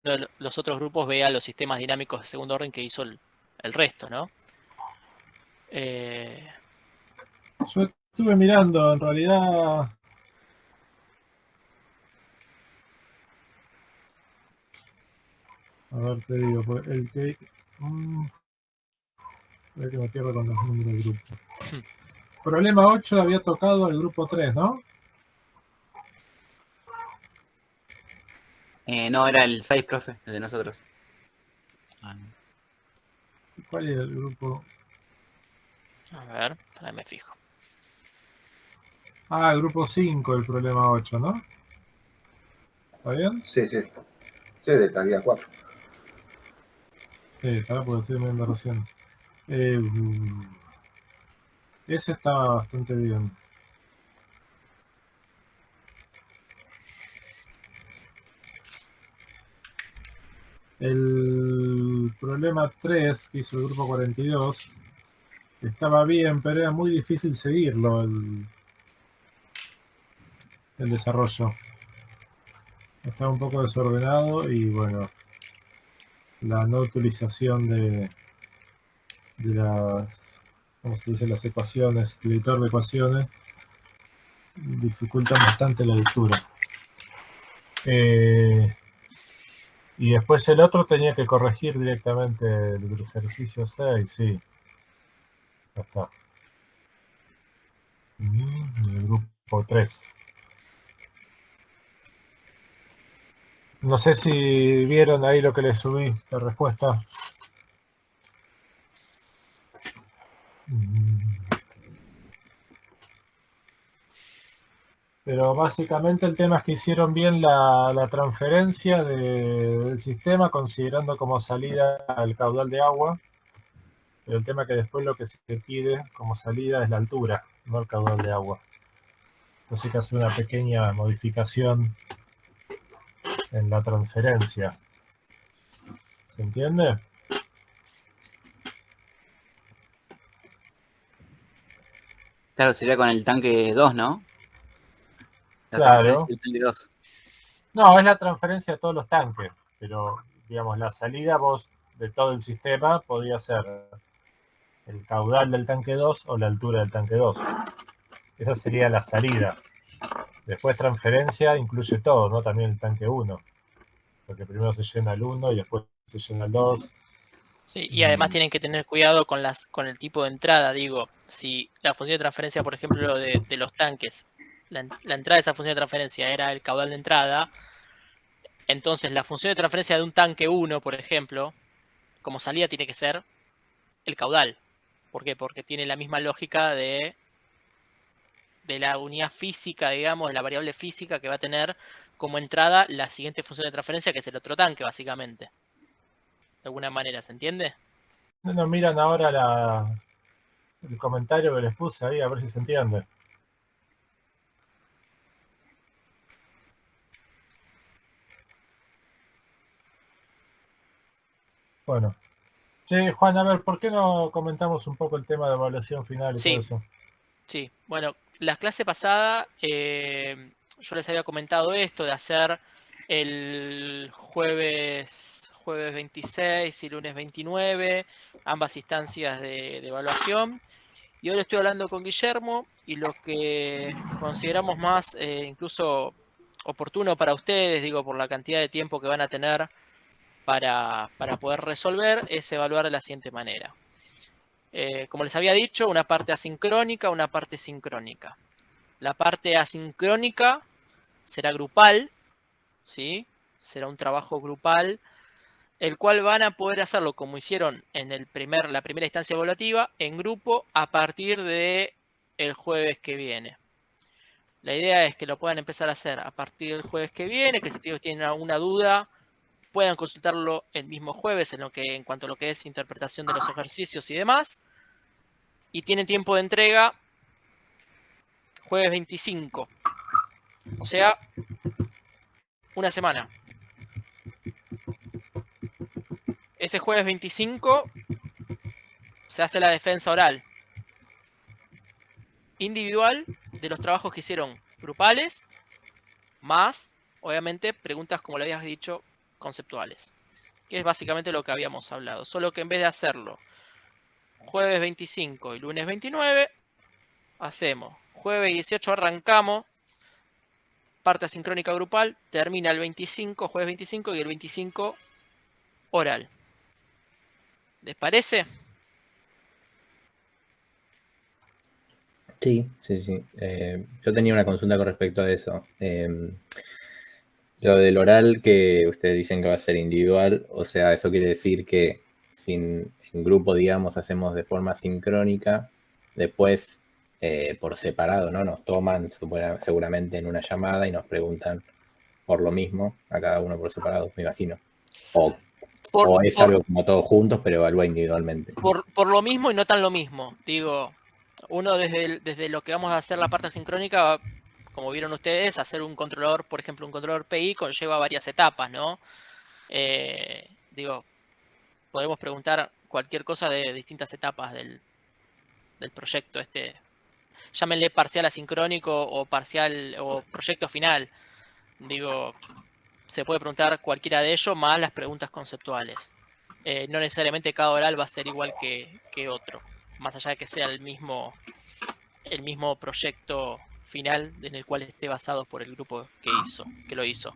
los otros grupos vea los sistemas dinámicos de segundo orden que hizo el resto, ¿no? Yo estuve mirando, en realidad. A ver, te digo, el que. Voy que me pierdo con los números del grupo. Problema 8 había tocado el grupo 3, ¿no? No, era el 6, profe, el de nosotros. ¿Cuál es el grupo? A ver, para me fijo. Ah, el grupo 5, el problema 8, ¿no? ¿Está bien? Sí, sí. Sí, de tarea 4. Sí, está, porque estoy viendo recién. Ese está bastante bien. El problema 3 que hizo el grupo 42 estaba bien, pero era muy difícil seguirlo el desarrollo. Estaba un poco desordenado y bueno, la no utilización de las, ¿cómo se dice? Las ecuaciones, el editor de ecuaciones, dificultan bastante la lectura. Y después el otro tenía que corregir directamente el ejercicio 6, sí. Ya está. El grupo 3. No sé si vieron ahí lo que les subí, la respuesta. Pero básicamente el tema es que hicieron bien la transferencia del sistema considerando como salida el caudal de agua. Pero el tema es que después lo que se pide como salida es la altura, no el caudal de agua. Entonces hay que hacer una pequeña modificación en la transferencia. ¿Se entiende? Claro, sería con el tanque 2, ¿no? La Claro. transferencia del tanque 2. No, es la transferencia de todos los tanques, pero digamos, la salida vos de todo el sistema podía ser el caudal del tanque 2 o la altura del tanque 2. Esa sería la salida. Después transferencia incluye todo, ¿no? También el tanque 1. Porque primero se llena el 1 y después se llena el 2. Sí, y además tienen que tener cuidado con el tipo de entrada. Digo, si la función de transferencia, por ejemplo, de los tanques, la entrada de esa función de transferencia era el caudal de entrada, entonces la función de transferencia de un tanque 1, por ejemplo, como salida tiene que ser el caudal. ¿Por qué? Porque tiene la misma lógica de la unidad física, digamos, de la variable física que va a tener como entrada la siguiente función de transferencia, que es el otro tanque, básicamente. De alguna manera, ¿se entiende? No miran ahora el comentario que les puse ahí, a ver si se entiende. Bueno. Che, Juan, a ver, ¿por qué no comentamos un poco el tema de evaluación final y todo eso? Sí. Bueno, la clase pasada yo les había comentado esto de hacer el jueves 26 y lunes 29, ambas instancias de evaluación. Y hoy estoy hablando con Guillermo y lo que consideramos más incluso oportuno para ustedes, digo, por la cantidad de tiempo que van a tener para poder resolver, es evaluar de la siguiente manera. Como les había dicho, una parte asincrónica, una parte sincrónica. La parte asincrónica será grupal, ¿sí? Será un trabajo grupal, el cual van a poder hacerlo como hicieron en la primera instancia evaluativa, en grupo, a partir de el jueves que viene. La idea es que lo puedan empezar a hacer a partir del jueves que viene, que si tienen alguna duda, puedan consultarlo el mismo jueves en cuanto a lo que es interpretación de los ejercicios y demás. Y tienen tiempo de entrega jueves 25. O sea, una semana. Ese jueves 25 se hace la defensa oral individual de los trabajos que hicieron grupales, más, obviamente, preguntas como le habías dicho conceptuales, que es básicamente lo que habíamos hablado, solo que en vez de hacerlo jueves 25 y lunes 29, hacemos jueves 18 arrancamos, parte asincrónica grupal, termina el 25, jueves 25 y el 25 oral. ¿Les parece? Sí. Yo tenía una consulta con respecto a eso. Lo del oral que ustedes dicen que va a ser individual, o sea, eso quiere decir que en grupo, digamos, hacemos de forma sincrónica, después por separado, ¿no? Nos toman seguramente en una llamada y nos preguntan por lo mismo, a cada uno por separado, me imagino. O es algo como todos juntos, pero evalúa individualmente. Por lo mismo y no tan lo mismo. Digo, uno desde lo que vamos a hacer la parte asincrónica, como vieron ustedes, hacer un controlador, por ejemplo, un controlador PI conlleva varias etapas, ¿no? Digo, podemos preguntar cualquier cosa de distintas etapas del proyecto. Llámenle parcial asincrónico o parcial o proyecto final. Digo, se puede preguntar cualquiera de ellos más las preguntas conceptuales. No necesariamente cada oral va a ser igual que otro, más allá de que sea el mismo proyecto final en el cual esté basado por el grupo que lo hizo.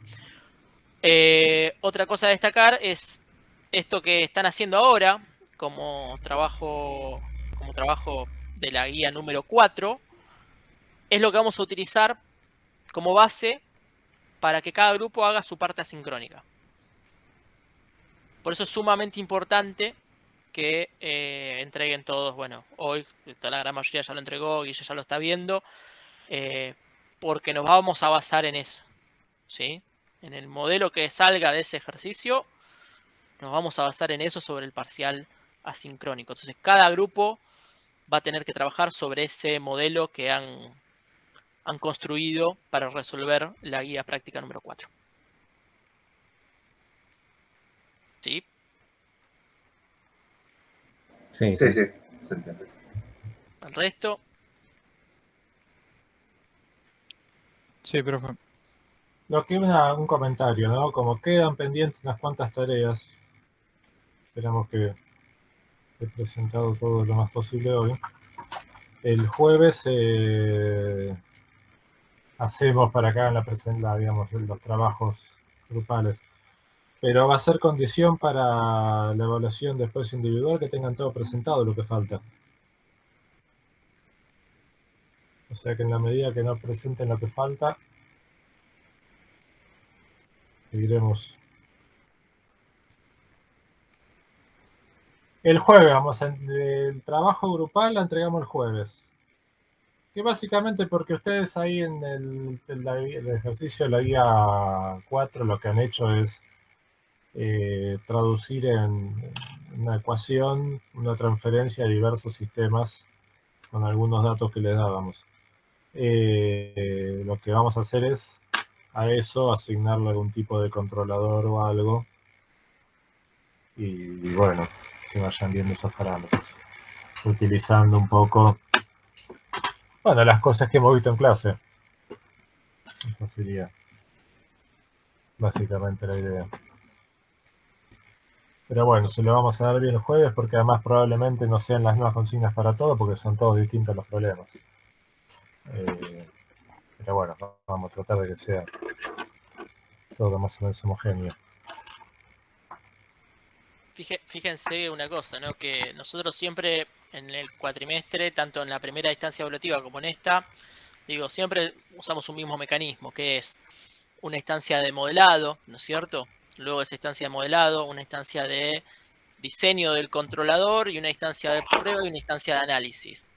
Otra cosa a destacar es esto que están haciendo ahora como trabajo de la guía número 4, es lo que vamos a utilizar como base para que cada grupo haga su parte asincrónica. Por eso es sumamente importante que entreguen todos, bueno, hoy la gran mayoría ya lo entregó, Guille ya lo está viendo, porque nos vamos a basar en eso, ¿sí? En el modelo que salga de ese ejercicio, nos vamos a basar en eso sobre el parcial asincrónico. Entonces, cada grupo va a tener que trabajar sobre ese modelo que han construido para resolver la guía práctica número 4. ¿Sí? Sí, se entiende. ¿El resto? Sí, profe. Lo que un comentario, ¿no? Como quedan pendientes unas cuantas tareas, esperamos que he presentado todo lo más posible hoy. El jueves hacemos para acá en digamos, los trabajos grupales, pero va a ser condición para la evaluación después individual que tengan todo presentado lo que falta. O sea que en la medida que no presenten lo que falta, seguiremos. El jueves el trabajo grupal lo entregamos el jueves. Que básicamente porque ustedes ahí en el ejercicio de la guía 4 lo que han hecho es traducir en una ecuación una transferencia a diversos sistemas con algunos datos que les dábamos. Lo que vamos a hacer es a eso asignarle algún tipo de controlador o algo y bueno, que vayan viendo esos parámetros utilizando un poco las cosas que hemos visto en clase. Esa sería básicamente la idea. Pero bueno, se lo vamos a dar bien el jueves porque además probablemente no sean las mismas consignas para todos porque son todos distintos los problemas. Pero bueno, vamos a tratar de que sea todo más o menos homogéneo. Fíjense una cosa, ¿no? Que nosotros siempre en el cuatrimestre, tanto en la primera instancia evaluativa como en esta, digo, siempre usamos un mismo mecanismo, que es una instancia de modelado, ¿no es cierto? Luego de esa instancia de modelado, una instancia de diseño del controlador y una instancia de prueba y una instancia de análisis.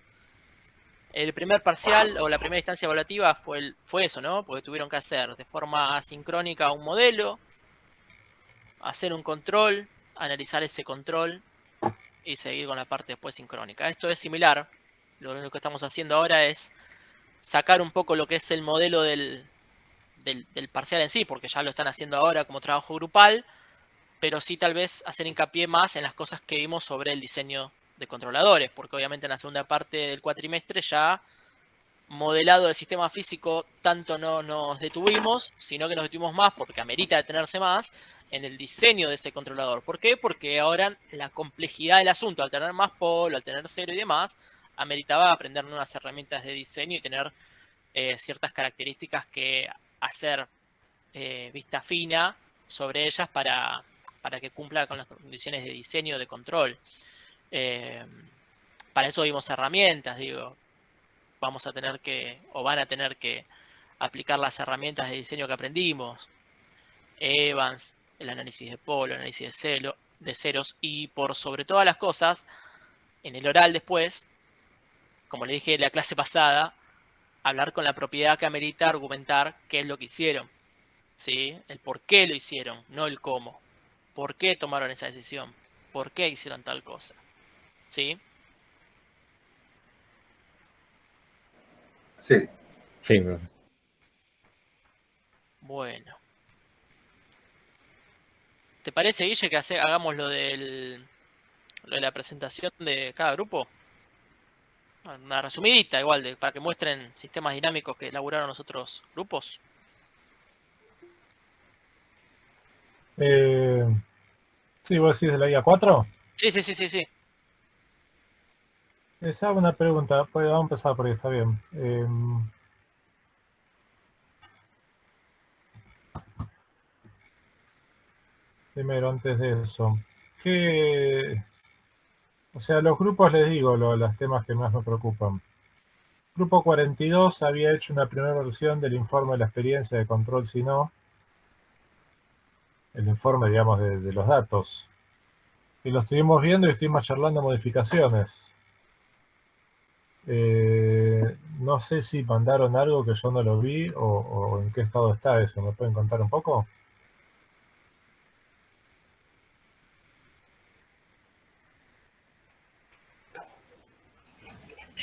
El primer parcial o la primera instancia evaluativa fue eso, ¿no? Porque tuvieron que hacer de forma asincrónica un modelo, hacer un control, analizar ese control y seguir con la parte después sincrónica. Esto es similar. Lo único que estamos haciendo ahora es sacar un poco lo que es el modelo del parcial en sí, porque ya lo están haciendo ahora como trabajo grupal, pero sí tal vez hacer hincapié más en las cosas que vimos sobre el diseño de controladores, porque obviamente en la segunda parte del cuatrimestre ya modelado el sistema físico tanto no nos detuvimos, sino que nos detuvimos más porque amerita detenerse más en el diseño de ese controlador. ¿Por qué? Porque ahora la complejidad del asunto, al tener más polo, al tener cero y demás, ameritaba aprender nuevas herramientas de diseño y tener ciertas características que hacer vista fina sobre ellas para que cumpla con las condiciones de diseño de control. Para eso vimos herramientas, digo. Vamos a tener que, o van a tener que aplicar las herramientas de diseño que aprendimos. Evans, el análisis de polo, el análisis de ceros, y por sobre todas las cosas, en el oral después, como le dije en la clase pasada, hablar con la propiedad que amerita argumentar qué es lo que hicieron, ¿sí? El por qué lo hicieron, no el cómo. ¿Por qué tomaron esa decisión? ¿Por qué hicieron tal cosa? ¿Sí? Sí. Sí, profe. Bueno. ¿Te parece, Guille, que hagamos lo de la presentación de cada grupo? Una resumidita, igual, para que muestren sistemas dinámicos que elaboraron los otros grupos. Sí, vos decís de la guía 4. Sí, sí, sí, sí, sí. Esa es una pregunta. Pues vamos a empezar por ahí, está bien. Primero, antes de eso, o sea, los grupos les digo los temas que más me preocupan. Grupo 42 había hecho una primera versión del informe de la experiencia de control si no, el informe, digamos, de los datos. Y lo estuvimos viendo y estuvimos charlando modificaciones. No sé si mandaron algo que yo no lo vi o en qué estado está eso. ¿Me pueden contar un poco?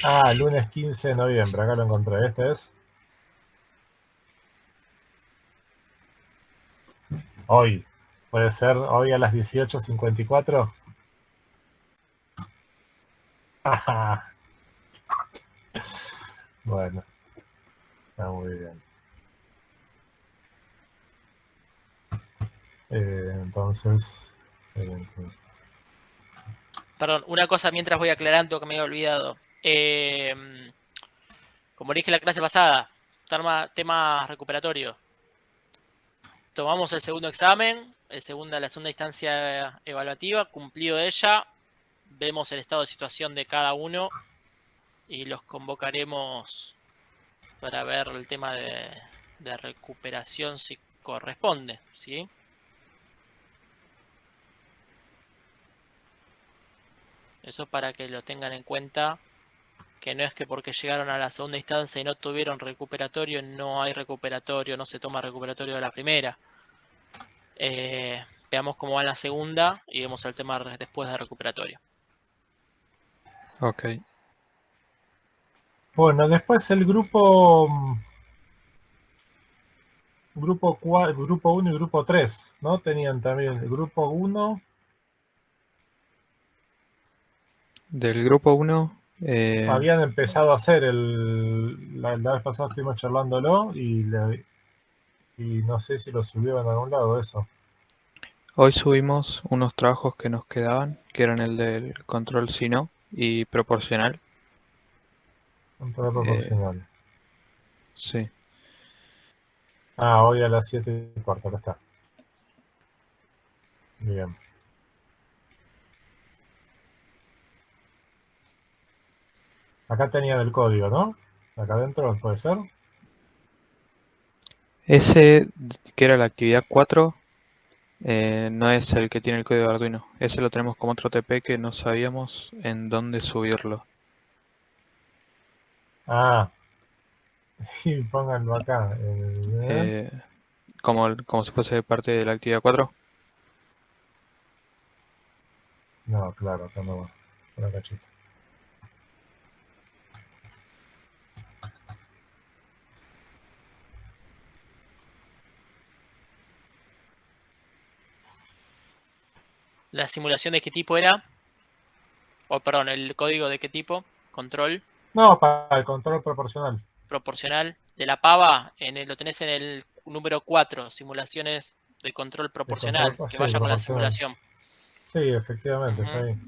Ah, lunes 15 de noviembre, acá lo encontré. Este es hoy. Puede ser hoy a las 18:54. Ajá. Bueno, está muy bien. Entonces, Perdón, una cosa mientras voy aclarando que me había olvidado. Como dije en la clase pasada, tema recuperatorio. Tomamos el segundo examen, la segunda instancia evaluativa, cumplido ella, vemos el estado de situación de cada uno y los convocaremos para ver el tema de recuperación si corresponde, ¿sí? Eso para que lo tengan en cuenta, que no es que porque llegaron a la segunda instancia y no tuvieron recuperatorio, no hay recuperatorio, no se toma recuperatorio de la primera. Veamos cómo va en la segunda y vemos el tema después de recuperatorio. Ok. bueno, después el grupo 1 y grupo 3, ¿no? Tenían también el grupo 1. Del grupo 1, Habían empezado a hacer la vez pasada estuvimos charlándolo y no sé si lo subieron a algún lado eso. hoy subimos unos trabajos que nos quedaban, que eran el del control si no y proporcional. Control proporcional. Sí. Hoy a las 7:15, acá está. Bien. Acá tenían el código, ¿no? Acá adentro, ¿puede ser? Ese que era la actividad 4 no es el que tiene el código de Arduino. Ese lo tenemos como otro TP que no sabíamos en dónde subirlo. Y pónganlo acá. Como si fuese parte de la actividad 4. No, claro, acá no va. Por acá, chico. ¿La simulación de qué tipo era? O perdón, ¿el código de qué tipo? Control No, para el control proporcional. proporcional. De la pava, lo tenés en el número 4, simulaciones de control proporcional, que sí, vaya con la proporcional. simulación. Sí, efectivamente, está Ujú. ahí.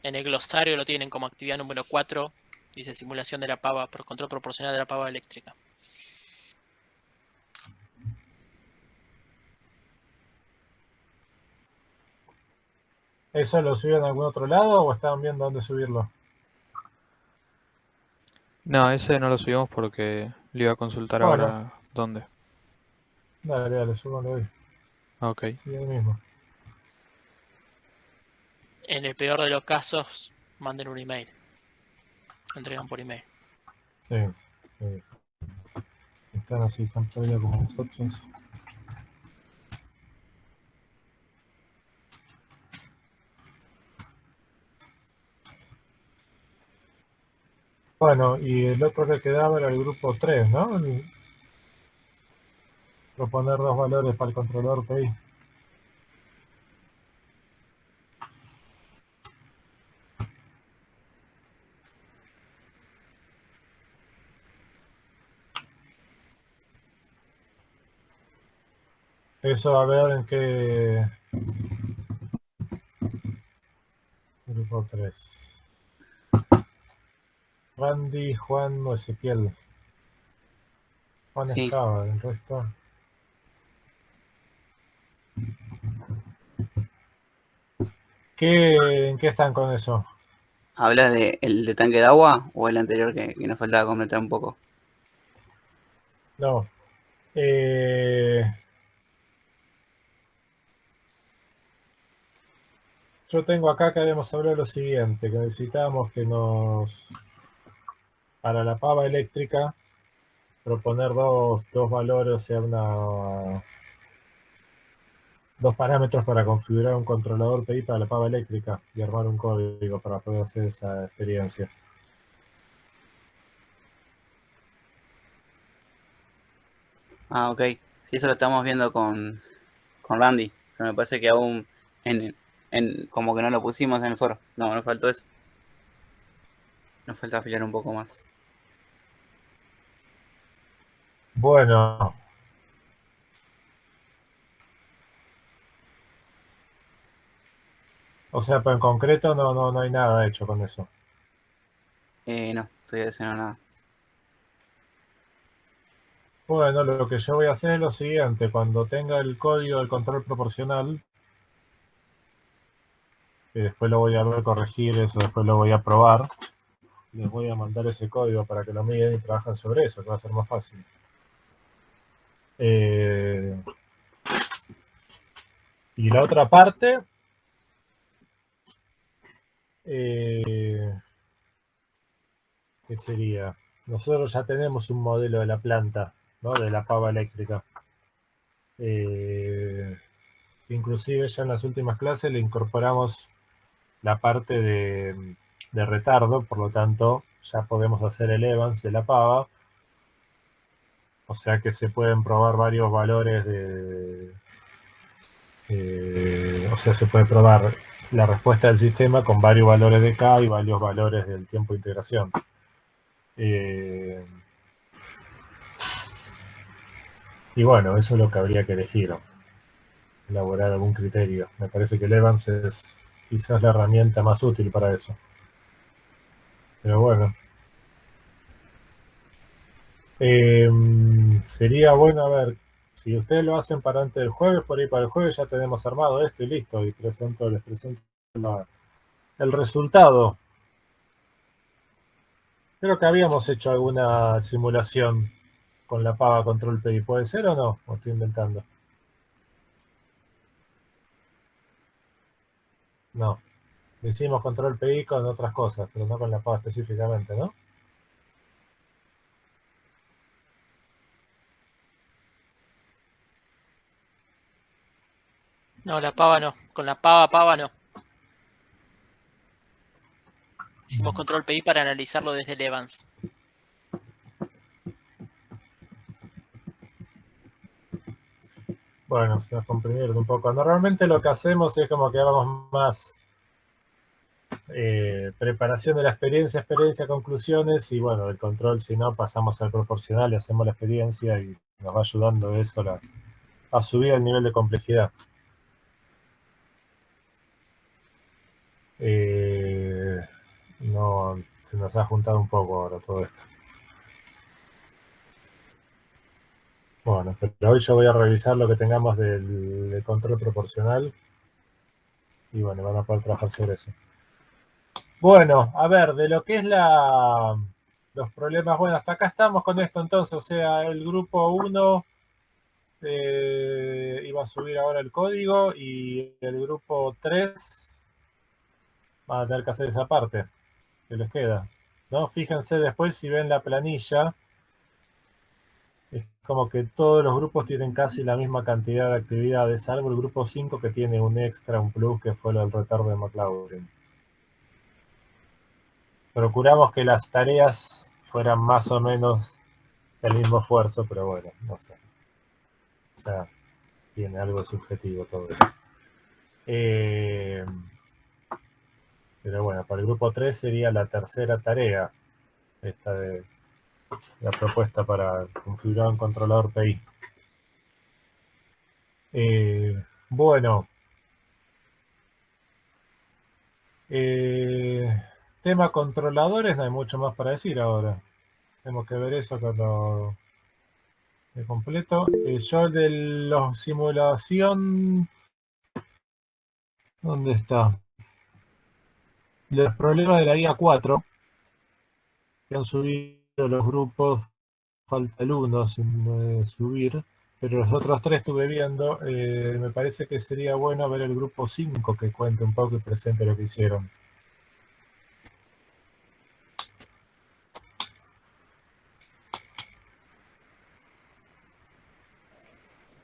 En el glosario lo tienen como actividad número 4, dice simulación de la pava, control proporcional de la pava eléctrica. ¿Eso lo subieron a algún otro lado o estaban viendo dónde subirlo? No, ese no lo subimos porque le iba a consultar Bueno, ahora dónde. dale, súbanlo ahí. Ok. Sí, ahí mismo. En el peor de los casos, manden un email. Lo entregan por email. Sí. Sí. Están así, tan perdidos como nosotros. Bueno, y el otro que quedaba era el grupo 3, ¿no? Proponer 2 valores para el controlador PI. Eso a ver en qué grupo 3. Randy, Juan o Ezequiel. Juan Sí. estaba, el resto. ¿En qué están con eso? ¿Hablas de el de tanque de agua o el anterior que nos faltaba completar un poco? No. Yo tengo acá que habíamos hablado de lo siguiente, que necesitábamos para la pava eléctrica, proponer dos valores, o sea, dos parámetros para configurar un controlador PI para la pava eléctrica y armar un código para poder hacer esa experiencia. Ah, ok. Sí, eso lo estamos viendo con Randy, pero me parece que aún como que no lo pusimos en el foro. No, nos faltó eso. Nos falta afilar un poco más. Bueno, o sea, pero en concreto no hay nada hecho con eso. No, todavía eso no nada. Bueno, lo que yo voy a hacer es lo siguiente, cuando tenga el código del control proporcional, que después lo voy a ver corregir, eso después lo voy a probar, les voy a mandar ese código para que lo miren y trabajen sobre eso, que va a ser más fácil. Y la otra parte, ¿qué sería? Nosotros ya tenemos un modelo de la planta, ¿no? De la pava eléctrica. Inclusive ya en las últimas clases le incorporamos la parte de retardo, por lo tanto ya podemos hacer el Evans de la pava, o sea que se pueden probar varios valores o sea, se puede probar la respuesta del sistema con varios valores de K y varios valores del tiempo de integración. Y bueno, eso es lo que habría que elegir, elaborar algún criterio. Me parece que el Evans es quizás la herramienta más útil para eso. Pero bueno. Sería bueno, a ver, si ustedes lo hacen para antes del jueves, por ahí para el jueves ya tenemos armado esto y listo, y les presento el resultado. Creo que habíamos hecho alguna simulación con la pava control PI, ¿puede ser o no? ¿O estoy inventando? No. Hicimos control PI con otras cosas, pero no con la pava específicamente, ¿no? No, la pava no. Con la pava no. Hicimos control PI para analizarlo desde el Evans. Bueno, se nos comprimieron un poco. Normalmente lo que hacemos es como que vamos más preparación de la experiencia, conclusiones, y bueno, el control, si no, pasamos al proporcional y hacemos la experiencia y nos va ayudando eso a subir el nivel de complejidad. No, se nos ha juntado un poco ahora todo esto. Bueno, pero hoy yo voy a revisar lo que tengamos del control proporcional y bueno, van a poder trabajar sobre eso. Bueno, a ver, de lo que es los problemas, bueno, hasta acá estamos con esto entonces, o sea, el grupo 1 iba a subir ahora el código y el grupo 3 va a tener que hacer esa parte que les queda, ¿no? Fíjense después si ven la planilla, es como que todos los grupos tienen casi la misma cantidad de actividades, salvo el grupo 5 que tiene un extra, un plus, que fue lo del retardo de McLaurin. Procuramos que las tareas fueran más o menos el mismo esfuerzo, pero bueno, no sé. O sea, tiene algo subjetivo todo eso. Pero bueno, para el grupo 3 sería la tercera tarea, esta de la propuesta para configurar un controlador PI. Bueno. Tema controladores, no hay mucho más para decir ahora. Tenemos que ver eso cuando de completo. Yo el de la simulación, ¿dónde está? Los problemas de la guía 4, que han subido los grupos, falta el 1 sin subir, pero los otros 3 estuve viendo. Me parece que sería bueno ver el grupo 5 que cuente un poco y presente lo que hicieron.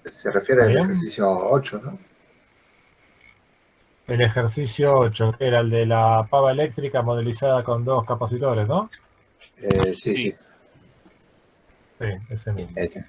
Se refiere al ¿Bien? ejercicio 8, ¿no? El ejercicio 8, que era el de la pava eléctrica modelizada con 2 capacitores, ¿no? Sí, sí. Sí, ese mismo. Ese.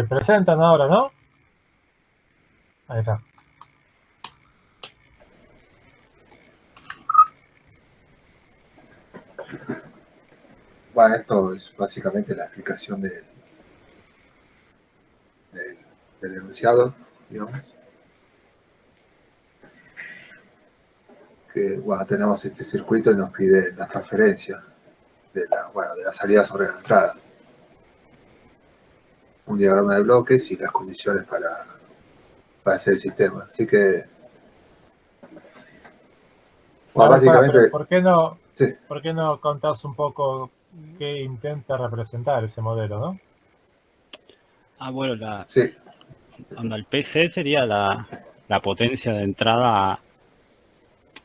Presentan ahora, ¿no? Ahí está. Bueno, esto es básicamente la explicación del enunciado, digamos. Que, bueno, tenemos este circuito y nos pide la transferencia de la salida sobre la entrada. Un diagrama de bloques y las condiciones para hacer el sistema. Así que, bueno, básicamente... ¿Por qué no, sí. ¿por qué no contás un poco qué intenta representar ese modelo, no? Bueno, Sí. el PC sería la potencia de entrada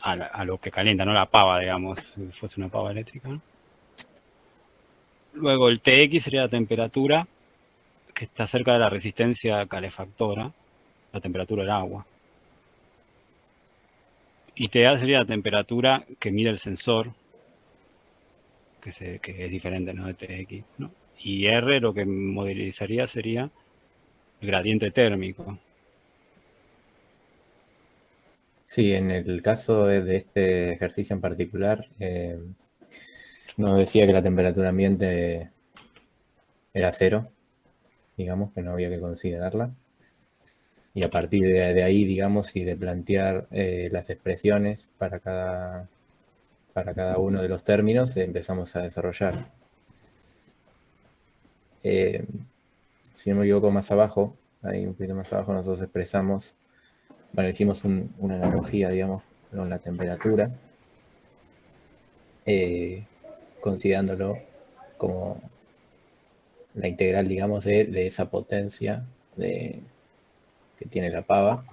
a lo que calienta, no la pava, digamos, si fuese una pava eléctrica, ¿no? Luego el TX sería la temperatura que está cerca de la resistencia calefactora, la temperatura del agua. Y TA sería la temperatura que mide el sensor, que es diferente, ¿no?, de TX, ¿no? Y R lo que modelizaría sería el gradiente térmico. Sí, en el caso de este ejercicio en particular, nos decía que la temperatura ambiente era 0, digamos, que no había que considerarla. Y a partir de ahí, digamos, y de plantear las expresiones para cada uno de los términos, empezamos a desarrollar. Si no me equivoco, más abajo ahí un poquito más abajo, nosotros expresamos, bueno, hicimos una analogía, digamos, con la temperatura, considerándolo como la integral, digamos, de esa potencia que tiene la pava.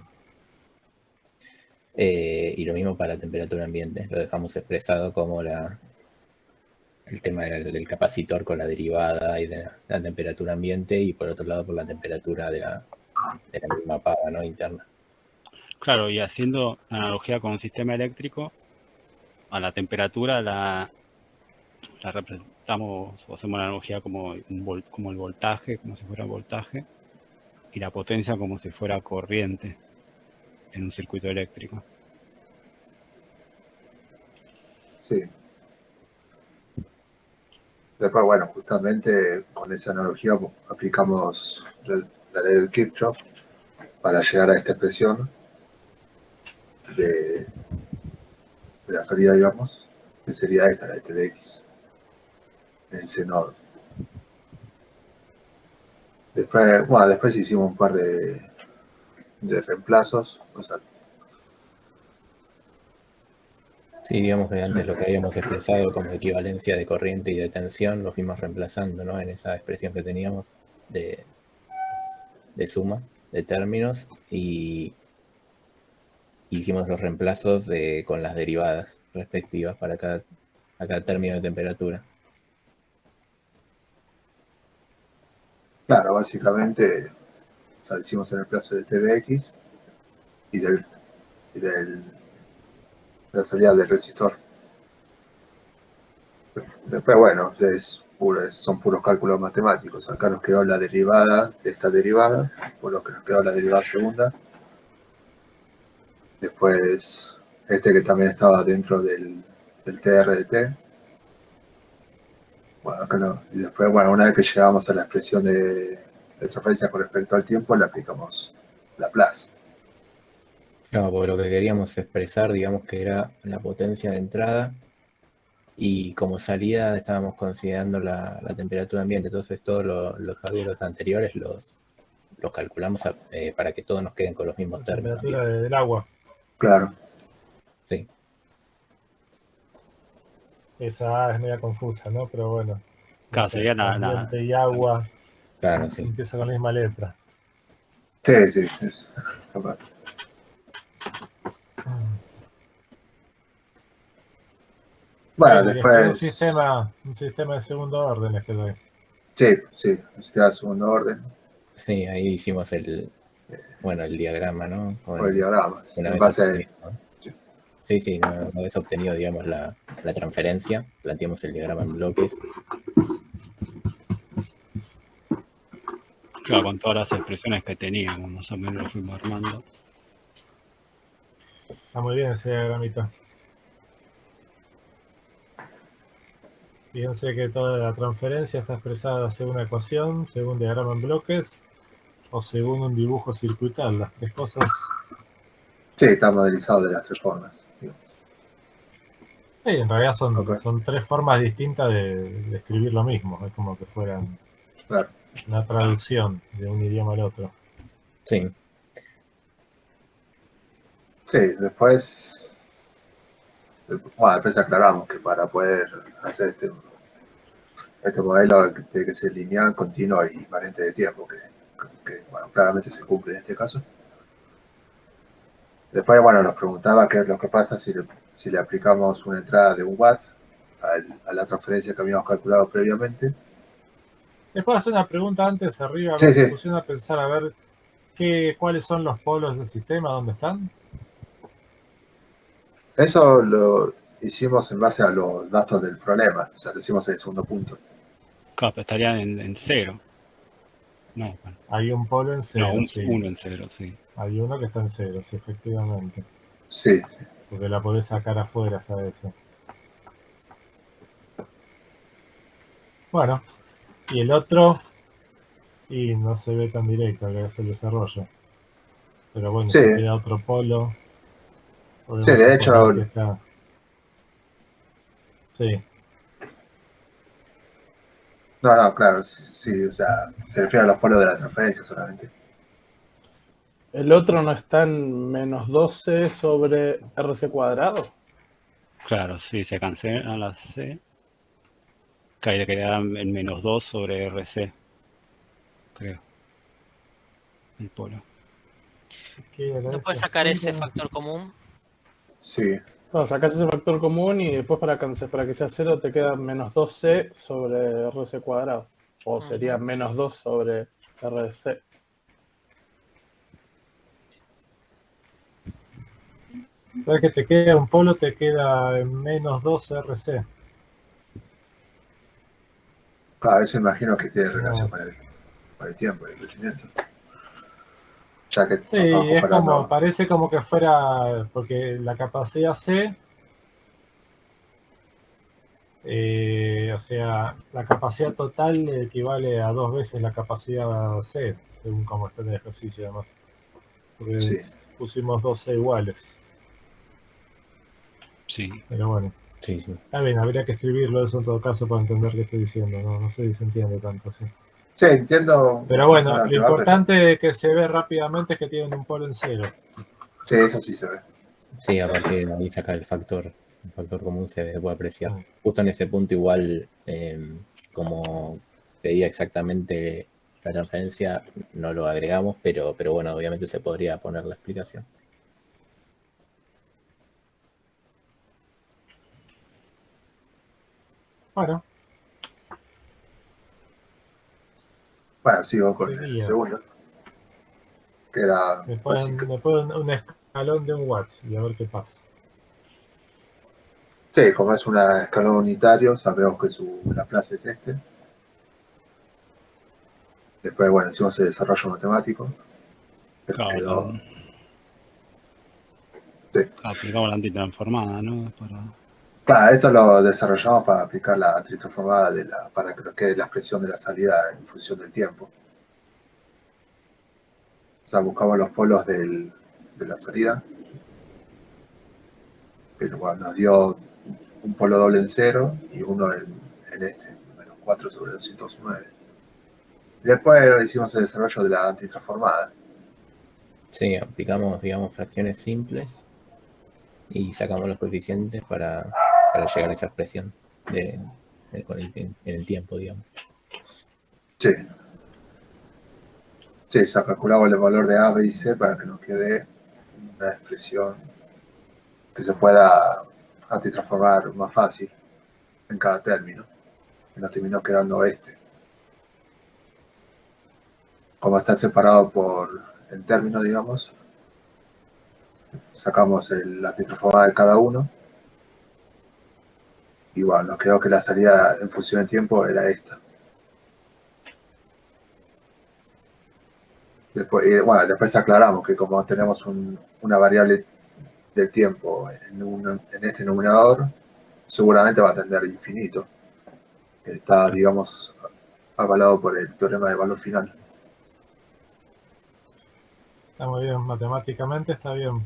Y lo mismo para la temperatura ambiente, lo dejamos expresado como el tema del capacitor con la derivada y de la temperatura ambiente, y por otro lado por la temperatura de la misma pava, ¿no? Interna. Claro, y haciendo analogía con un sistema eléctrico, a la temperatura la representamos o hacemos la analogía como el voltaje, como si fuera voltaje, y la potencia como si fuera corriente en un circuito eléctrico. Sí. Después, bueno, justamente con esa analogía aplicamos la ley de Kirchhoff para llegar a esta expresión de la salida, digamos, que sería esta, la de T de X, en ese nodo. Después, bueno, después hicimos un par de reemplazos, o sea, Sí, digamos que antes lo que habíamos expresado como equivalencia de corriente y de tensión lo fuimos reemplazando, ¿no? En esa expresión que teníamos de suma de términos, y hicimos los reemplazos con las derivadas respectivas para cada término de temperatura. claro, básicamente, o sea, hicimos el reemplazo de T de X y de la salida del resistor. Después, bueno, son puros cálculos matemáticos. Acá nos quedó la derivada de esta derivada, por lo que nos quedó la derivada segunda. Después, este que también estaba dentro del TR de T. Bueno, acá no. Y después, bueno, una vez que llegamos a la expresión de transferencia con respecto al tiempo, le aplicamos Laplace. Claro, porque lo que queríamos expresar, digamos, que era la potencia de entrada, y como salida estábamos considerando la temperatura ambiente. Entonces todos los cálculos anteriores los calculamos para que todos nos queden con los mismos La términos. temperatura del agua. Claro. Sí. Esa A es media confusa, ¿no? Pero bueno. Claro, sería ambiente y agua. Claro, sí. Empieza con la misma letra. Sí, sí. Bueno, después. Un sistema de segundo orden es que doy. Sí, nos queda segundo orden. Sí, ahí hicimos el diagrama, ¿no? O el diagrama. Una En vez base obtenido, ¿no? Sí, una vez obtenido, digamos, la transferencia, planteamos el diagrama en bloques. Claro, con todas las expresiones que teníamos, más o menos lo fuimos armando. Está muy bien ese diagramita. Fíjense que toda la transferencia está expresada según una ecuación, según diagrama en bloques o según un dibujo circuital. Las tres cosas. Sí, está modelizado de las tres formas. Sí, en realidad son, Ok. son tres formas distintas de escribir lo mismo. Es como que fueran Claro. una traducción de un idioma al otro. Sí. Sí, después aclaramos que para poder hacer este modelo tiene que ser lineal, continuo y invariante de tiempo, que bueno, claramente se cumple en este caso. Después, bueno, nos preguntaba qué es lo que pasa si le aplicamos una entrada de 1 watt a la transferencia que habíamos calculado previamente. Les puedo hacer una pregunta antes arriba. A Sí, ver, sí. se pusieron a pensar a ver cuáles son los polos del sistema, dónde están. Eso lo hicimos en base a los datos del problema, o sea, lo hicimos en el segundo punto. Claro, pero estarían en cero. No, bueno. Hay un polo en cero, No, sí. uno en cero, sí. Hay uno que está en cero, sí, efectivamente. Sí, Porque la podés sacar afuera, ¿sabes? Bueno, y el otro, y no se ve tan directo, que es el desarrollo. Pero bueno, Sí. si queda otro polo. Sí, de hecho. Que está... Sí. No, claro, sí, o sea, se refiere a los polos de la transferencia solamente. ¿El otro no está en menos 12 sobre RC cuadrado? Claro, sí, se cancela la C. Que ahí le queda en menos 2 sobre RC. Creo. El polo. ¿No puedes sacar ese factor común? Sí, No, sacás ese factor común y después para que sea 0 te queda menos 2C sobre RC cuadrado. O sería menos 2 sobre RC. Cada que te queda un polo, te queda en menos 2 RC. claro, eso imagino que tiene relación No. con el tiempo y el crecimiento. Ya que Sí, estamos es como, comparando. parece como que fuera, porque la capacidad C, o sea, la capacidad total equivale a 2 veces la capacidad C, según como está en el ejercicio además. Porque Sí. pusimos 2 C iguales. Sí. Pero bueno, Sí, sí. está bien, habría que escribirlo eso en todo caso para entender qué estoy diciendo. No sé si se entiende tanto así. Sí, entiendo. Pero bueno, más o menos lo que va, importante que se ve rápidamente es que tienen un polo en 0. Sí, eso sí se ve. Sí, a partir de ahí sacar el factor común se puede apreciar. Sí. Justo en ese punto igual, como pedía exactamente la transferencia, no lo agregamos, pero bueno, obviamente se podría poner la explicación. Bueno, Bueno, sigo con el seguía. segundo. Que era Me ponen un escalón de un watt y a ver qué pasa. Sí, como es un escalón unitario, sabemos que la clase es este. Después, bueno, hicimos el desarrollo matemático. Claro, Sí. aplicamos la antitransformada, ¿no? Claro, esto lo desarrollamos para aplicar la antitransformada para que nos quede la expresión de la salida en función del tiempo. O sea, buscamos los polos de la salida. Pero bueno, nos dio un polo doble en 0 y uno en este, menos 4 sobre 209. Después hicimos el desarrollo de la antitransformada. Sí, aplicamos, digamos, fracciones simples y sacamos los coeficientes para llegar a esa expresión en el tiempo, digamos. Sí. Sí, se calculaba el valor de A, B y C para que nos quede una expresión que se pueda antitransformar más fácil en cada término. Y nos terminó quedando este. Como está separado por el término, digamos, sacamos la antitransformada de cada uno. Y bueno, nos quedó que la salida en función de tiempo era esta. Después aclaramos que como tenemos una variable del tiempo en este numerador, seguramente va a tender a infinito. Está, digamos, avalado por el teorema de valor final. Está muy bien, matemáticamente está bien.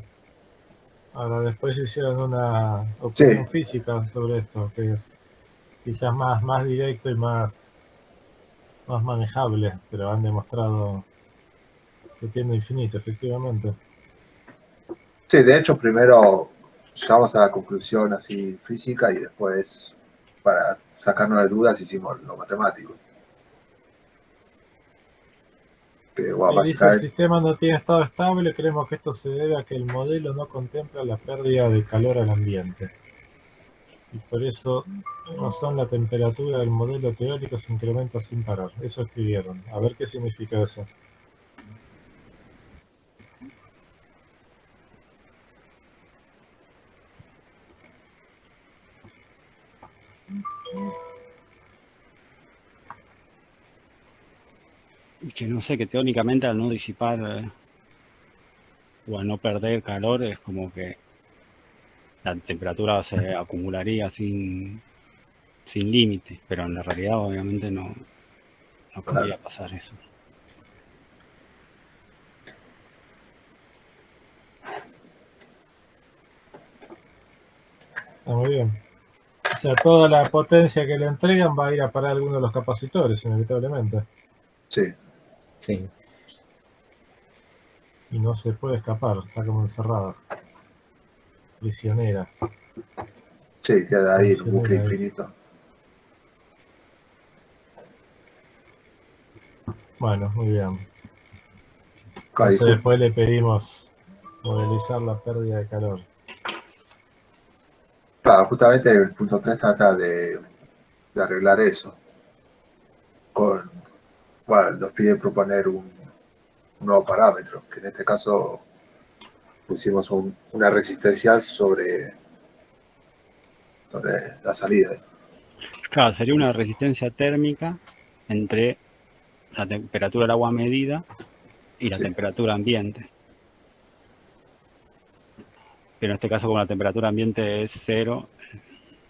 Ahora después hicieron una opinión física sobre esto, que es quizás más directo y más manejable, pero han demostrado que tiene infinito, efectivamente. Sí, de hecho, primero llegamos a la conclusión así física y después, para sacarnos de dudas, hicimos lo matemático. Que, bueno, Dice, el sistema no tiene estado estable, creemos que esto se debe a que el modelo no contempla la pérdida de calor al ambiente. Y por eso la temperatura del modelo teórico se incrementa sin parar. Eso escribieron. A ver qué significa eso. Y que no sé, que teóricamente al no disipar o al no perder calor es como que la temperatura se acumularía sin límite, pero en la realidad obviamente no podría pasar eso. Está muy bien. O sea, toda la potencia que le entregan va a ir a parar a alguno de los capacitores, inevitablemente. Sí. Sí. y no se puede escapar, está como encerrada. Prisionera. Sí, queda ahí en un bucle Prisionera ahí. infinito. Bueno, muy bien. Claro, y Entonces después le pedimos modelizar la pérdida de calor. claro, justamente el punto 3 trata de arreglar eso. Bueno, nos pide proponer un nuevo parámetro, que en este caso pusimos una resistencia sobre la salida. Claro, sería una resistencia térmica entre la temperatura del agua medida y la Sí. temperatura ambiente. Pero en este caso, como la temperatura ambiente es 0,